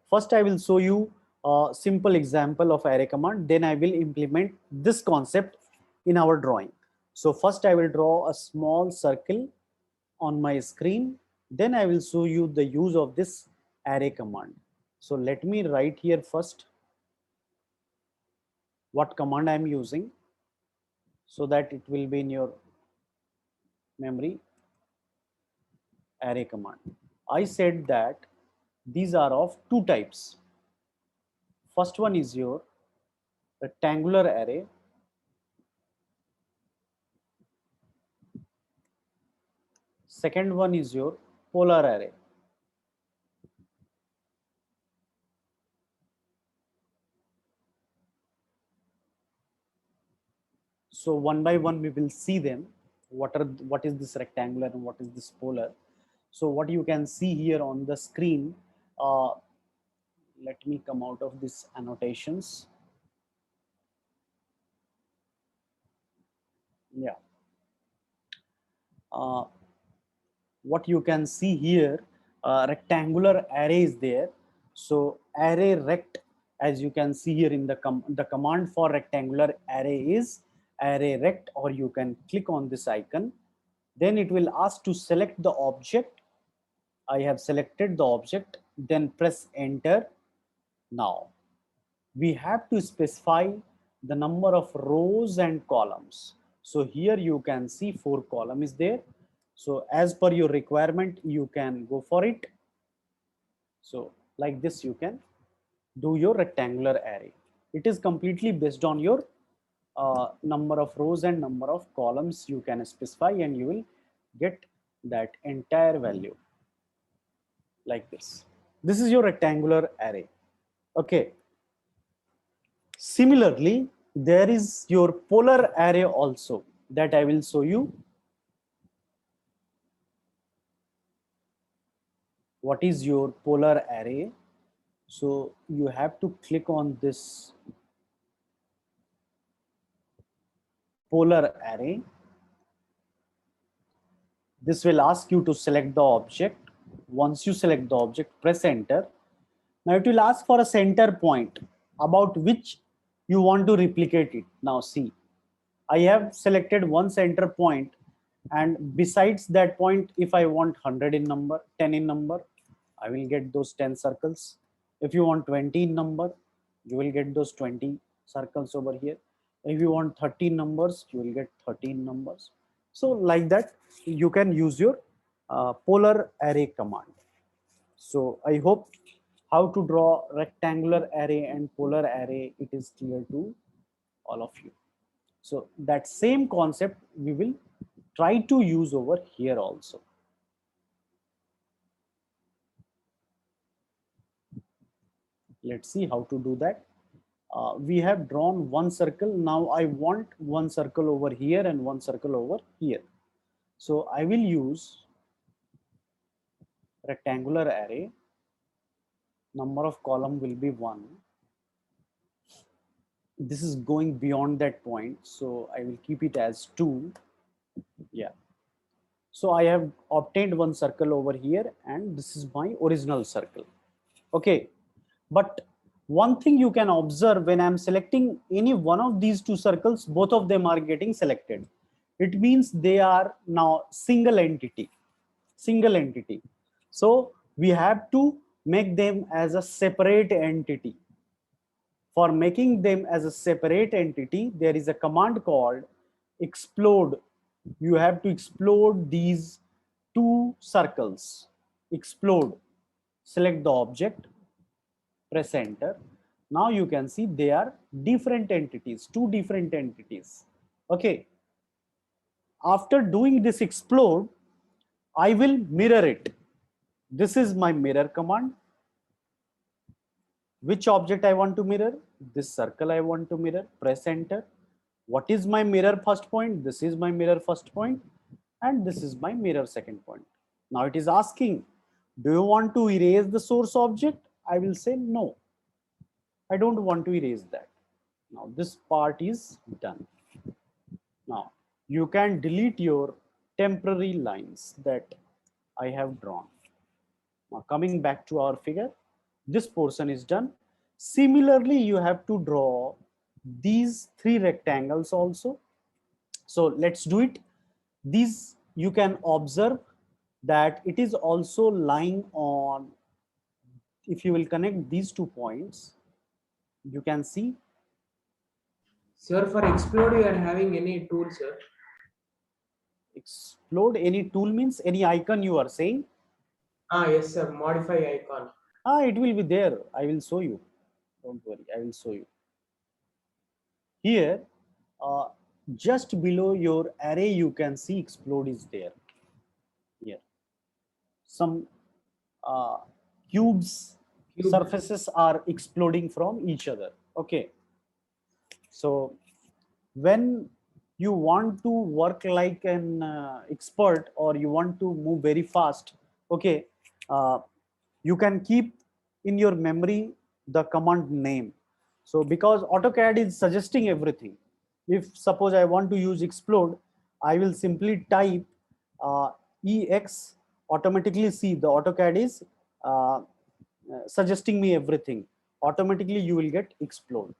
First, I will show you a simple example of array command. Then I will implement this concept in our drawing. So first, I will draw a small circle on my screen. Then I will show you the use of this array command. So let me write here first what command I am using so that it will be in your memory. Array command. I said that these are of two types. First one is your rectangular array. Second one is your polar array. So one by one we will see them. What is this rectangular and what is this polar? So what you can see here on the screen, let me come out of this annotations. Yeah. What you can see here, rectangular array is there. So array rect, as you can see here in the command for rectangular array is array rect, or you can click on this icon. Then it will ask to select the object. I have selected the object, then press enter. Now we have to specify the number of rows and columns. So here you can see 4 column is there. So as per your requirement, you can go for it. So like this, you can do your rectangular array. It is completely based on your number of rows and number of columns you can specify, and you will get that entire value like this. This is your rectangular array. Okay. Similarly, there is your polar array also that I will show you. What is your polar array? So you have to click on this polar array. This will ask you to select the object. Once you select the object, press enter. Now it will ask for a center point about which you want to replicate it. Now see, I have selected one center point, and besides that point, if I want 100 in number, 10 in number, I will get those 10 circles. If you want 20 in number, you will get those 20 circles over here. If you want 13 numbers, you will get 13 numbers. So like that, you can use your polar array command. So I hope how to draw rectangular array and polar array, it is clear to all of you. So that same concept we will try to use over here also. Let's see how to do that. We have drawn one circle. Now I want one circle over here and one circle over here. So I will use rectangular array. Number of column will be 1. This is going beyond that point, so I will keep it as 2. Yeah. So I have obtained one circle over here, and this is my original circle. Okay. But one thing you can observe, when I'm selecting any one of these two circles, both of them are getting selected. It means they are now single entity. So we have to make them as a separate entity. For making them as a separate entity, there is a command called explode. You have to explode these two circles. Explode. Select the object. Press enter. Now you can see they are different entities, two different entities. Okay. After doing this explode, I will mirror it. This is my mirror command. Which object I want to mirror? This circle I want to mirror. Press enter. What is my mirror first point? This is my mirror first point, and this is my mirror second point. Now it is asking, do you want to erase the source object? I will say no. I don't want to erase that. Now this part is done. Now you can delete your temporary lines that I have drawn. Now coming back to our figure, this portion is done. Similarly, you have to draw these three rectangles also. So let's do it. These you can observe that it is also lying on, if you will connect these 2 points, you can see. Sir, for explode, you are having any tool, sir? Explode any tool means any icon you are saying. Yes, sir. Modify icon. It will be there. I will show you. Don't worry, I will show you. Here, just below your array, you can see explode is there. Here, some cubes surfaces are exploding from each other. Okay, so when you want to work like an expert, or you want to move very fast, okay, you can keep in your memory the command name. So because AutoCAD is suggesting everything, if suppose I want to use explode, I will simply type EX, automatically see the AutoCAD is suggesting me everything. Automatically you will get explode.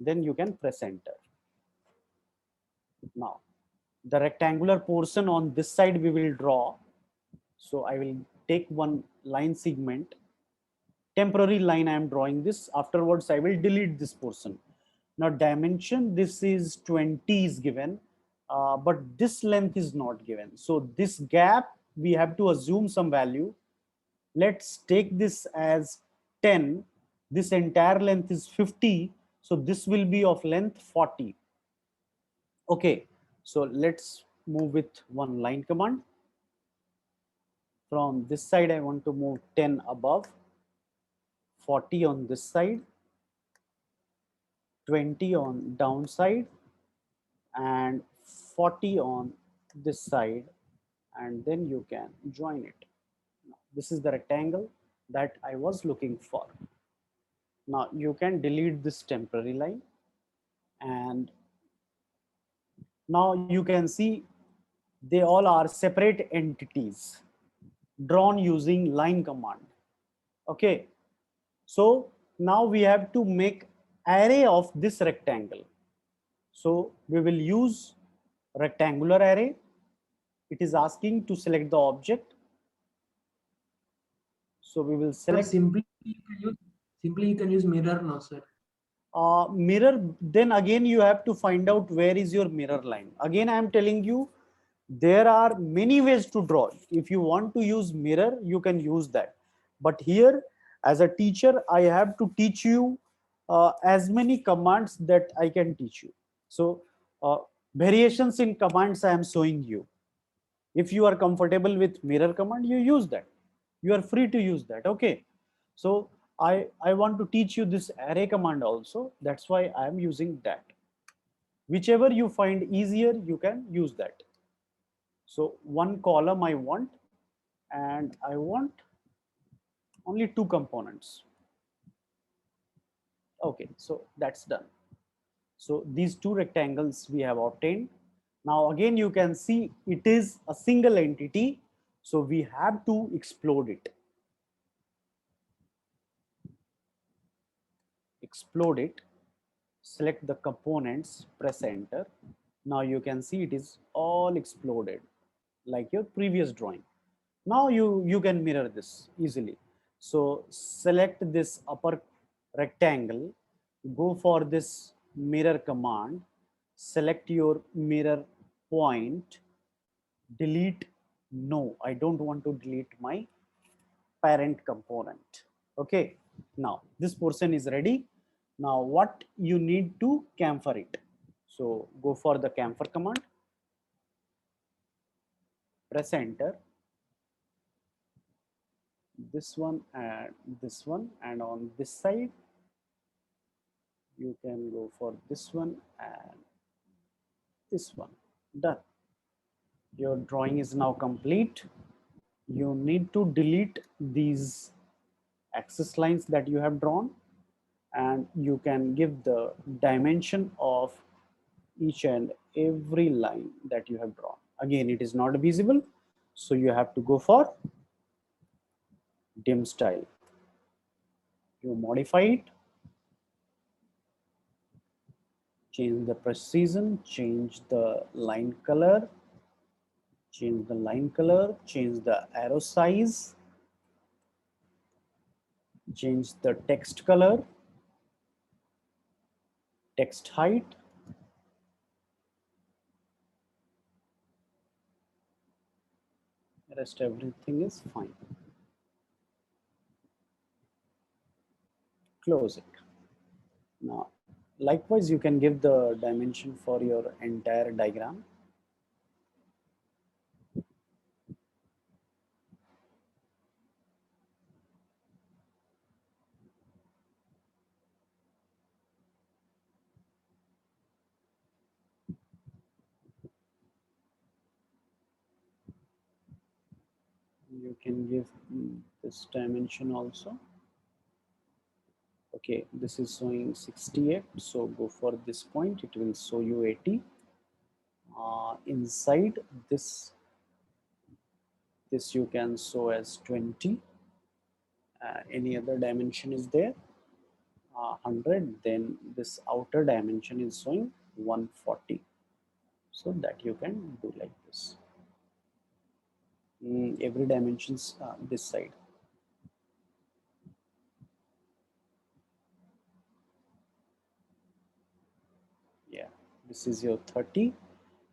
Then you can press enter. Now the rectangular portion on this side we will draw. So I will take one line segment, temporary line I am drawing this. Afterwards I will delete this portion. Now dimension, this is 20 is given, but this length is not given. So this gap we have to assume some value. Let's take this as 10. This entire length is 50. So this will be of length 40. Okay, so let's move with one line command. From this side, I want to move 10 above, 40 on this side, 20 on downside, and 40 on this side, and then you can join it. This is the rectangle that I was looking for. Now you can delete this temporary line, and now you can see they all are separate entities drawn using line command. Okay, so now we have to make array of this rectangle. So we will use rectangular array. It is asking to select the object. So we will Sir, select simply you can use mirror, no, sir. mirror. Then again you have to find out where is your mirror line. Again I am telling you, there are many ways to draw. If you want to use mirror, you can use that. But here, as a teacher, I have to teach you as many commands that I can teach you. So variations in commands I am showing you. If you are comfortable with mirror command, you use that. You are free to use that. Okay. So I want to teach you this array command also. That's why I am using that. Whichever you find easier, you can use that. So one column I want, and I want only 2 components. Okay, so that's done. So these 2 rectangles we have obtained. Now again you can see it is a single entity, so we have to explode it. Explode it, select the components, press enter. Now you can see it is all exploded like your previous drawing. Now you can mirror this easily. So select this upper rectangle, go for this mirror command, select your mirror point, delete. No, I don't want to delete my parent component. Okay, now this portion is ready. Now what you need to chamfer it. So go for the chamfer command, press enter. This one and this one, and on this side you can go for this one and this one. Done. Your drawing is now complete. You need to delete these axis lines that you have drawn, and you can give the dimension of each and every line that you have drawn. Again, it is not visible, so you have to go for dim style. You modify it, change the precision, change the line color, change the arrow size, change the text color, text height, rest everything is fine. Close it. Now, likewise, you can give the dimension for your entire diagram. You can give this dimension also. Okay, this is showing 68, so go for this point, it will show you 80. Inside this you can show as 20. Any other dimension is there, 100, then this outer dimension is showing 140, so that you can do like this. Every dimensions this side. Yeah, this is your 30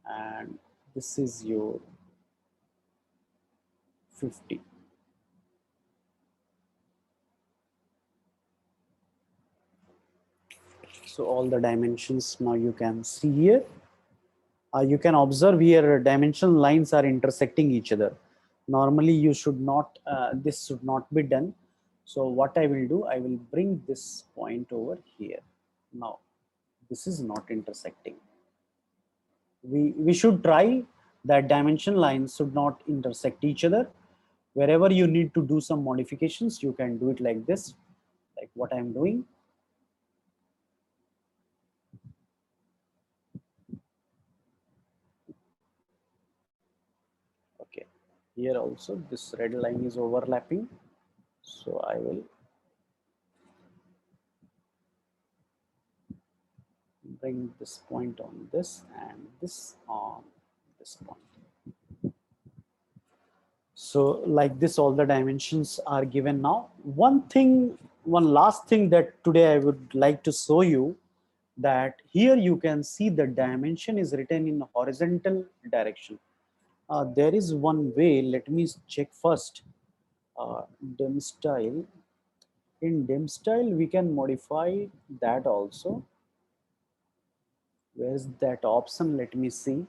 and this is your 50. So all the dimensions now you can see here. You can observe here dimension lines are intersecting each other. Normally you should not, this should not be done. So what I will do, I will bring this point over here. Now this is not intersecting. We should try that dimension lines should not intersect each other. Wherever you need to do some modifications, you can do it like this, like what I'm doing. Okay, here also this red line is overlapping, so I will bring this point on this and this on this point. So like this, all the dimensions are given now. One last thing that today I would like to show you, that here you can see the dimension is written in horizontal direction. There is one way, let me check first. Dim style. In dim style, we can modify that also. Where's that option? Let me see.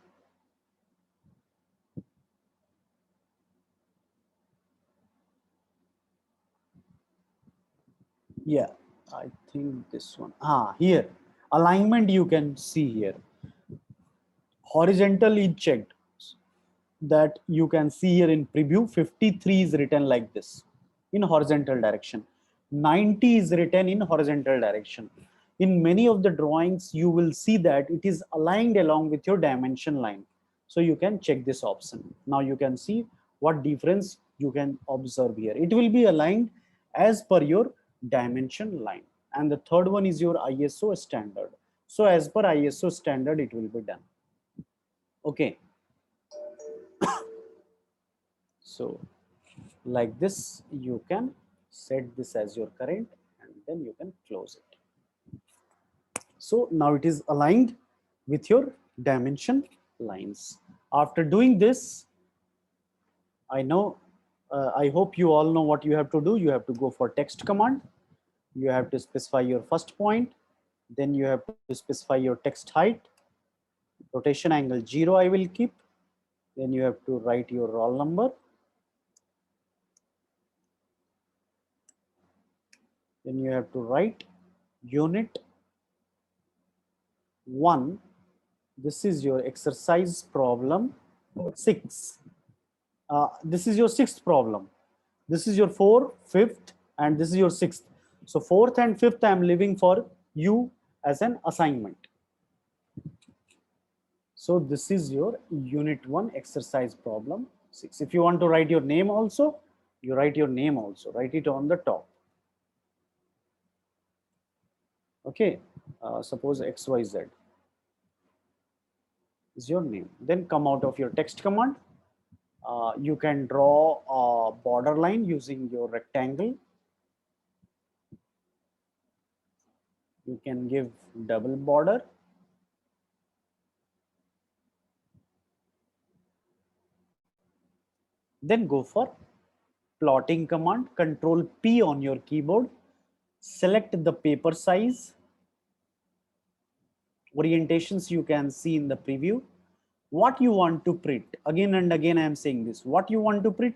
Yeah, I think this one. Here, alignment you can see here. Horizontal is checked. That you can see here in preview. 53 is written like this in horizontal direction. 90 is written in horizontal direction. In many of the drawings, you will see that it is aligned along with your dimension line. So you can check this option. Now you can see what difference you can observe here. It will be aligned as per your dimension line. And the third one is your ISO standard. So as per ISO standard, it will be done. Okay. So like this, you can set this as your current and then you can close it. So now it is aligned with your dimension lines. After doing this, I hope you all know what you have to do. You have to go for text command. You have to specify your first point. Then you have to specify your text height. Rotation angle 0 I will keep. Then you have to write your roll number. Then you have to write unit 1 This is your exercise problem 6. This is your 6th problem. This is your 4th, 5th, and this is your 6th. So 4th and 5th I am leaving for you as an assignment. So this is your unit 1 exercise problem 6. If you want to write your name also, you write your name also. Write it on the top. Okay, suppose XYZ is your name. Then come out of your text command. You can draw a border line using your rectangle. You can give double border. Then go for plotting command, Control P on your keyboard. Select the paper size. Orientations you can see in the preview. What you want to print, again and again I am saying this, what you want to print,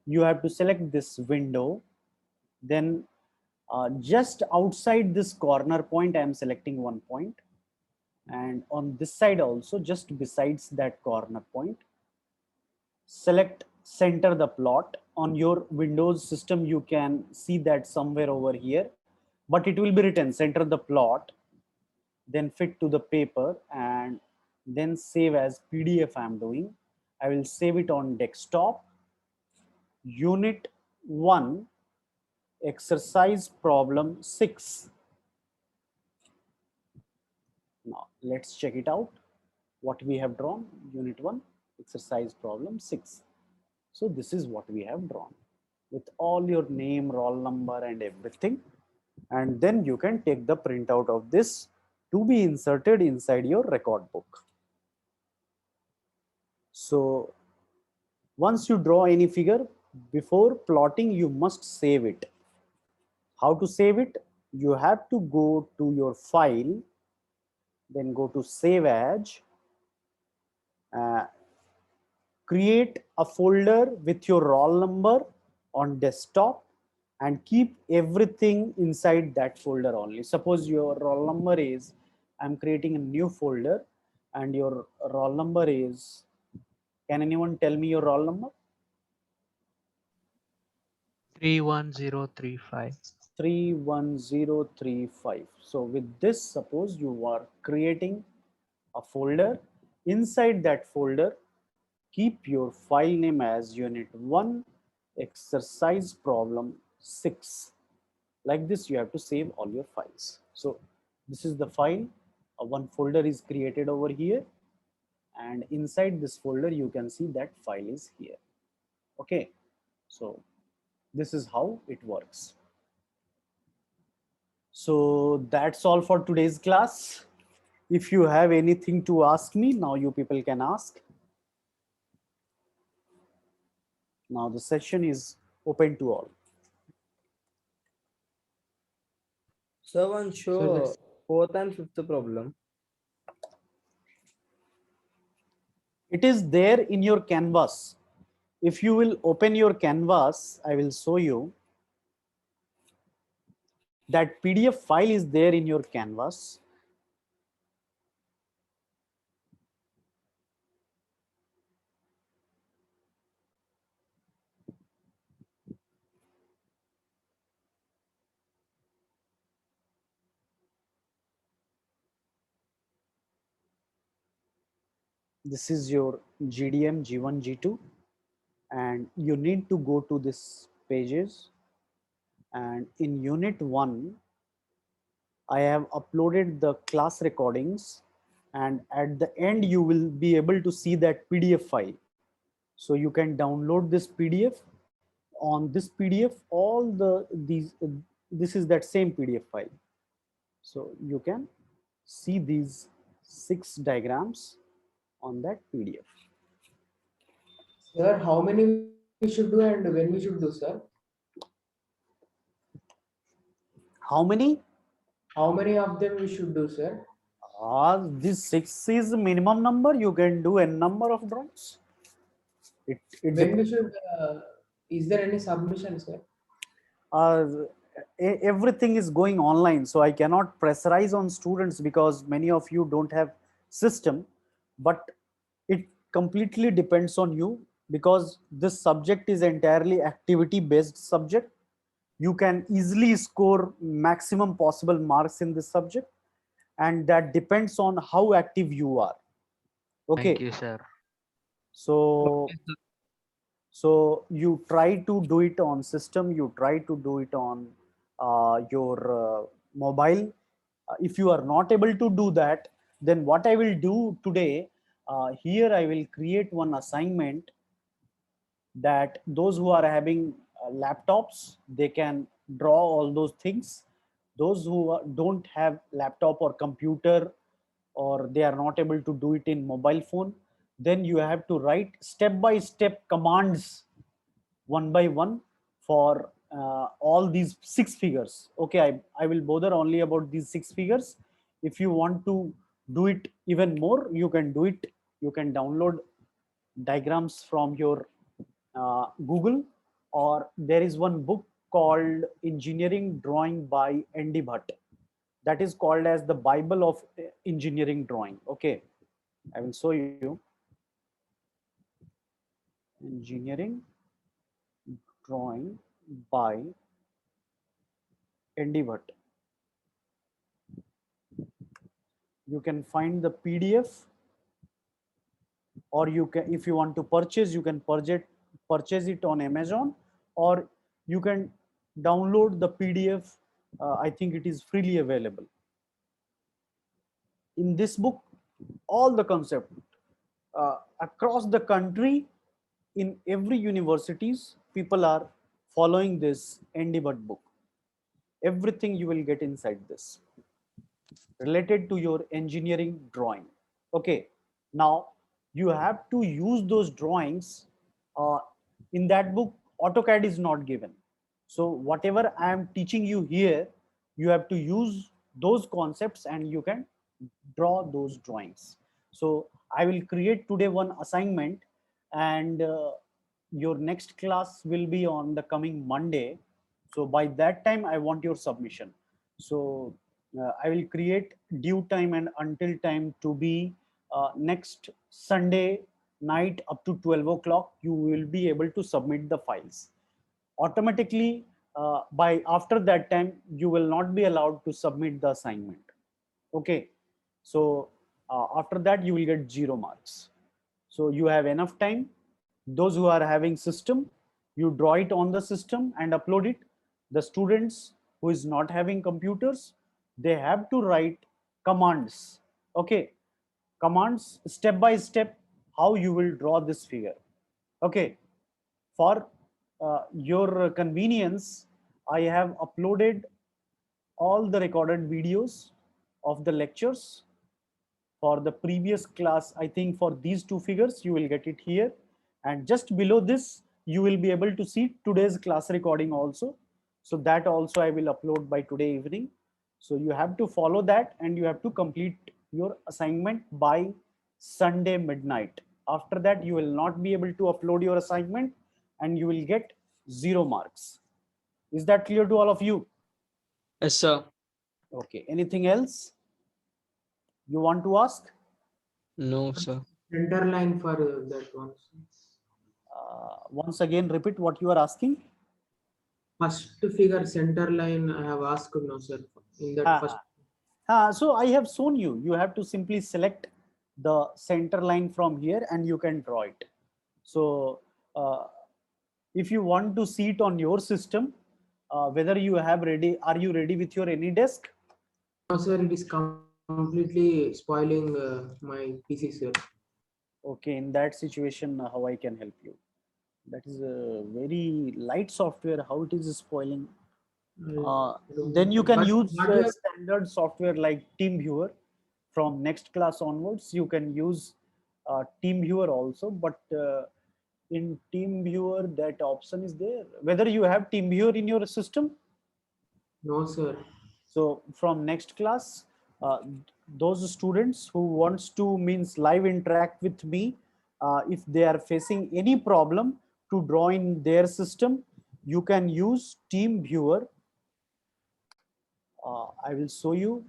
you have to select this window. Then just outside this corner point I am selecting one point, and on this side also just besides that corner point select center the plot. On your Windows system you can see that somewhere over here, but it will be written center the plot, then fit to the paper, and then save as PDF. I'm doing. I will save it on desktop. Unit 1 exercise problem 6. Now let's check it out. What we have drawn, unit 1 exercise problem 6. So this is what we have drawn with all your name, roll number and everything. And then you can take the printout of this to be inserted inside your record book. So once you draw any figure, before plotting you must save it. How to save it? You have to go to your file, then go to save as, create a folder with your roll number on desktop and keep everything inside that folder only. Suppose your roll number is, I'm creating a new folder and your roll number is, can anyone tell me your roll number? 31035. 31035. So with this, suppose you are creating a folder. Inside that folder, keep your file name as unit 1 exercise problem 6. Like this, you have to save all your files. So this is the file. One folder is created over here, and inside this folder you can see that file is here. Okay, so this is how it works. So that's all for today's class. If you have anything to ask me, now you people can ask. Now the session is open to all. So one show fourth and fifth problem. It is there in your canvas. If you will open your canvas, I will show you that PDF file is there in your canvas. This is your GDM G1, G2, and you need to go to this pages. And in unit 1, I have uploaded the class recordings, and at the end you will be able to see that PDF file. So you can download this PDF. On this PDF, all this is that same PDF file. So you can see these 6 diagrams on that PDF. Sir, how many we should do and when we should do, sir? How many? How many of them we should do, sir? This 6 is the minimum number. You can do n number of drawings. When we should, is there any submission, sir? Everything is going online, so I cannot pressurize on students because many of you don't have system. but it completely depends on you, because this subject is entirely activity based subject. You can easily score maximum possible marks in this subject, and that depends on how active you are. Thank Okay, you, sir. so you try to do it on system, you try to do it on your mobile. If you are not able to do that, then what I will do today, here I will create one assignment that those who are having laptops, they can draw all those things. Those who don't have laptop or computer, or they are not able to do it in mobile phone, then you have to write step by step commands one by one for all these six figures. Okay, I will bother only about these six figures. If you want to do it even more, you can do it. You can download diagrams from your Google, or there is one book called Engineering Drawing by Andy Bhatt. That is called as the Bible of engineering drawing. Okay, I will show you. Engineering Drawing by Andy Bhatt. You can find the PDF, or you can, if you want to purchase, you can purchase it on Amazon, or you can download the PDF. I think it is freely available. In this book, all the concept across the country, in every universities, people are following this Andy Bhatt book. Everything you will get inside this related to your engineering drawing. Okay, now you have to use those drawings. uh, in that book, AutoCAD is not given, so whatever I am teaching you here, you have to use those concepts and you can draw those drawings. So I will create today one assignment, and your next class will be on the coming Monday. So by that time I want your submission. So I will create due time and until time to be next Sunday night up to 12 o'clock. You will be able to submit the files automatically. By after that time, you will not be allowed to submit the assignment. Okay, so after that you will get 0 marks. So you have enough time. Those who are having system, you draw it on the system and upload it. The students who is not having computers, they have to write commands. Okay, commands step by step, how you will draw this figure. Okay, for your convenience, I have uploaded all the recorded videos of the lectures for the previous class. I think for these two figures, you will get it here. And just below this, you will be able to see today's class recording also. So that also I will upload by today evening. So you have to follow that and you have to complete your assignment by Sunday midnight. After that, you will not be able to upload your assignment and you will get 0 marks. Is that clear to all of you? Yes, sir. Okay. Anything else you want to ask? No, sir. Center line for that one. Once again, repeat what you are asking. First figure center line I have asked no sir. In that first. So I have shown you. You have to simply select the center line from here and you can draw it. So if you want to see it on your system, whether you have ready, are you ready with your AnyDesk? No sir, it is completely spoiling my PC sir. Okay, in that situation, how I can help you? That is a very light software. How it is spoiling? Then you can But use what you have- standard software like TeamViewer. From next class onwards, you can use TeamViewer also. But in TeamViewer, that option is there. Whether you have TeamViewer in your system? No sir. So from next class, those students who wants to means live interact with me, if they are facing any problem to draw in their system, you can use TeamViewer. I will show you.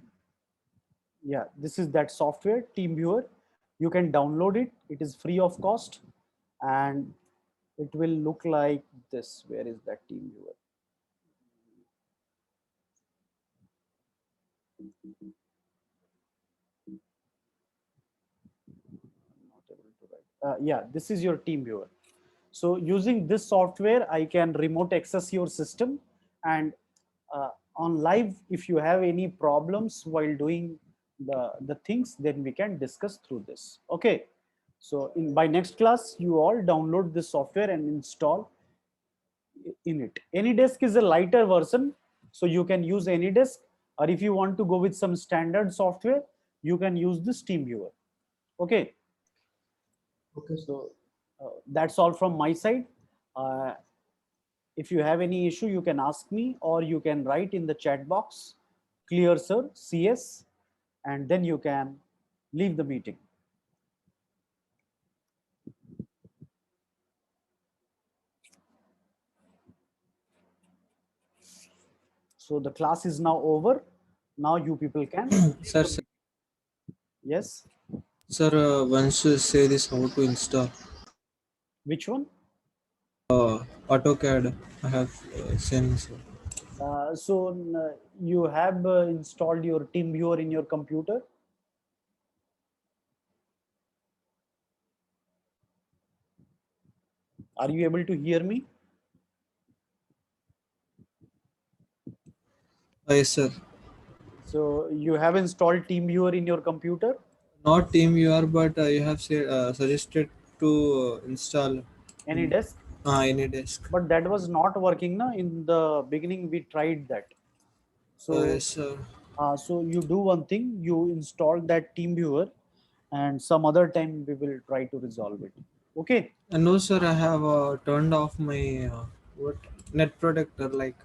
Yeah, this is that software, TeamViewer. You can download it. It is free of cost, and it will look like this. Where is that team viewer? Not able to write. Yeah, this is your team viewer. So using this software, I can remote access your system, and on live, if you have any problems while doing the things, then we can discuss through this. Okay. So by next class, you all download this software and install in it. AnyDesk is a lighter version, so you can use AnyDesk, or if you want to go with some standard software, you can use this TeamViewer. Okay. Okay. So that's all from my side. If you have any issue, you can ask me, or you can write in the chat box, clear sir, CS, and then you can leave the meeting. So the class is now over. Now you people can. Sir, Yes. sir, once you say this, how to install Which one? AutoCAD? I have seen, sir. You have installed your TeamViewer in your computer. Are you able to hear me? Yes, sir. So you have installed TeamViewer in your computer. Not TeamViewer, but you have said, suggested to install AnyDesk. AnyDesk. But that was not working. Na? In the beginning, we tried that. So, Yes, sir. so you do one thing. You install that TeamViewer, and some other time we will try to resolve it. Okay. No, sir. I have turned off my what net protector, like.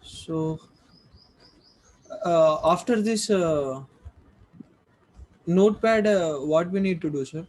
So after this notepad, what we need to do, sir?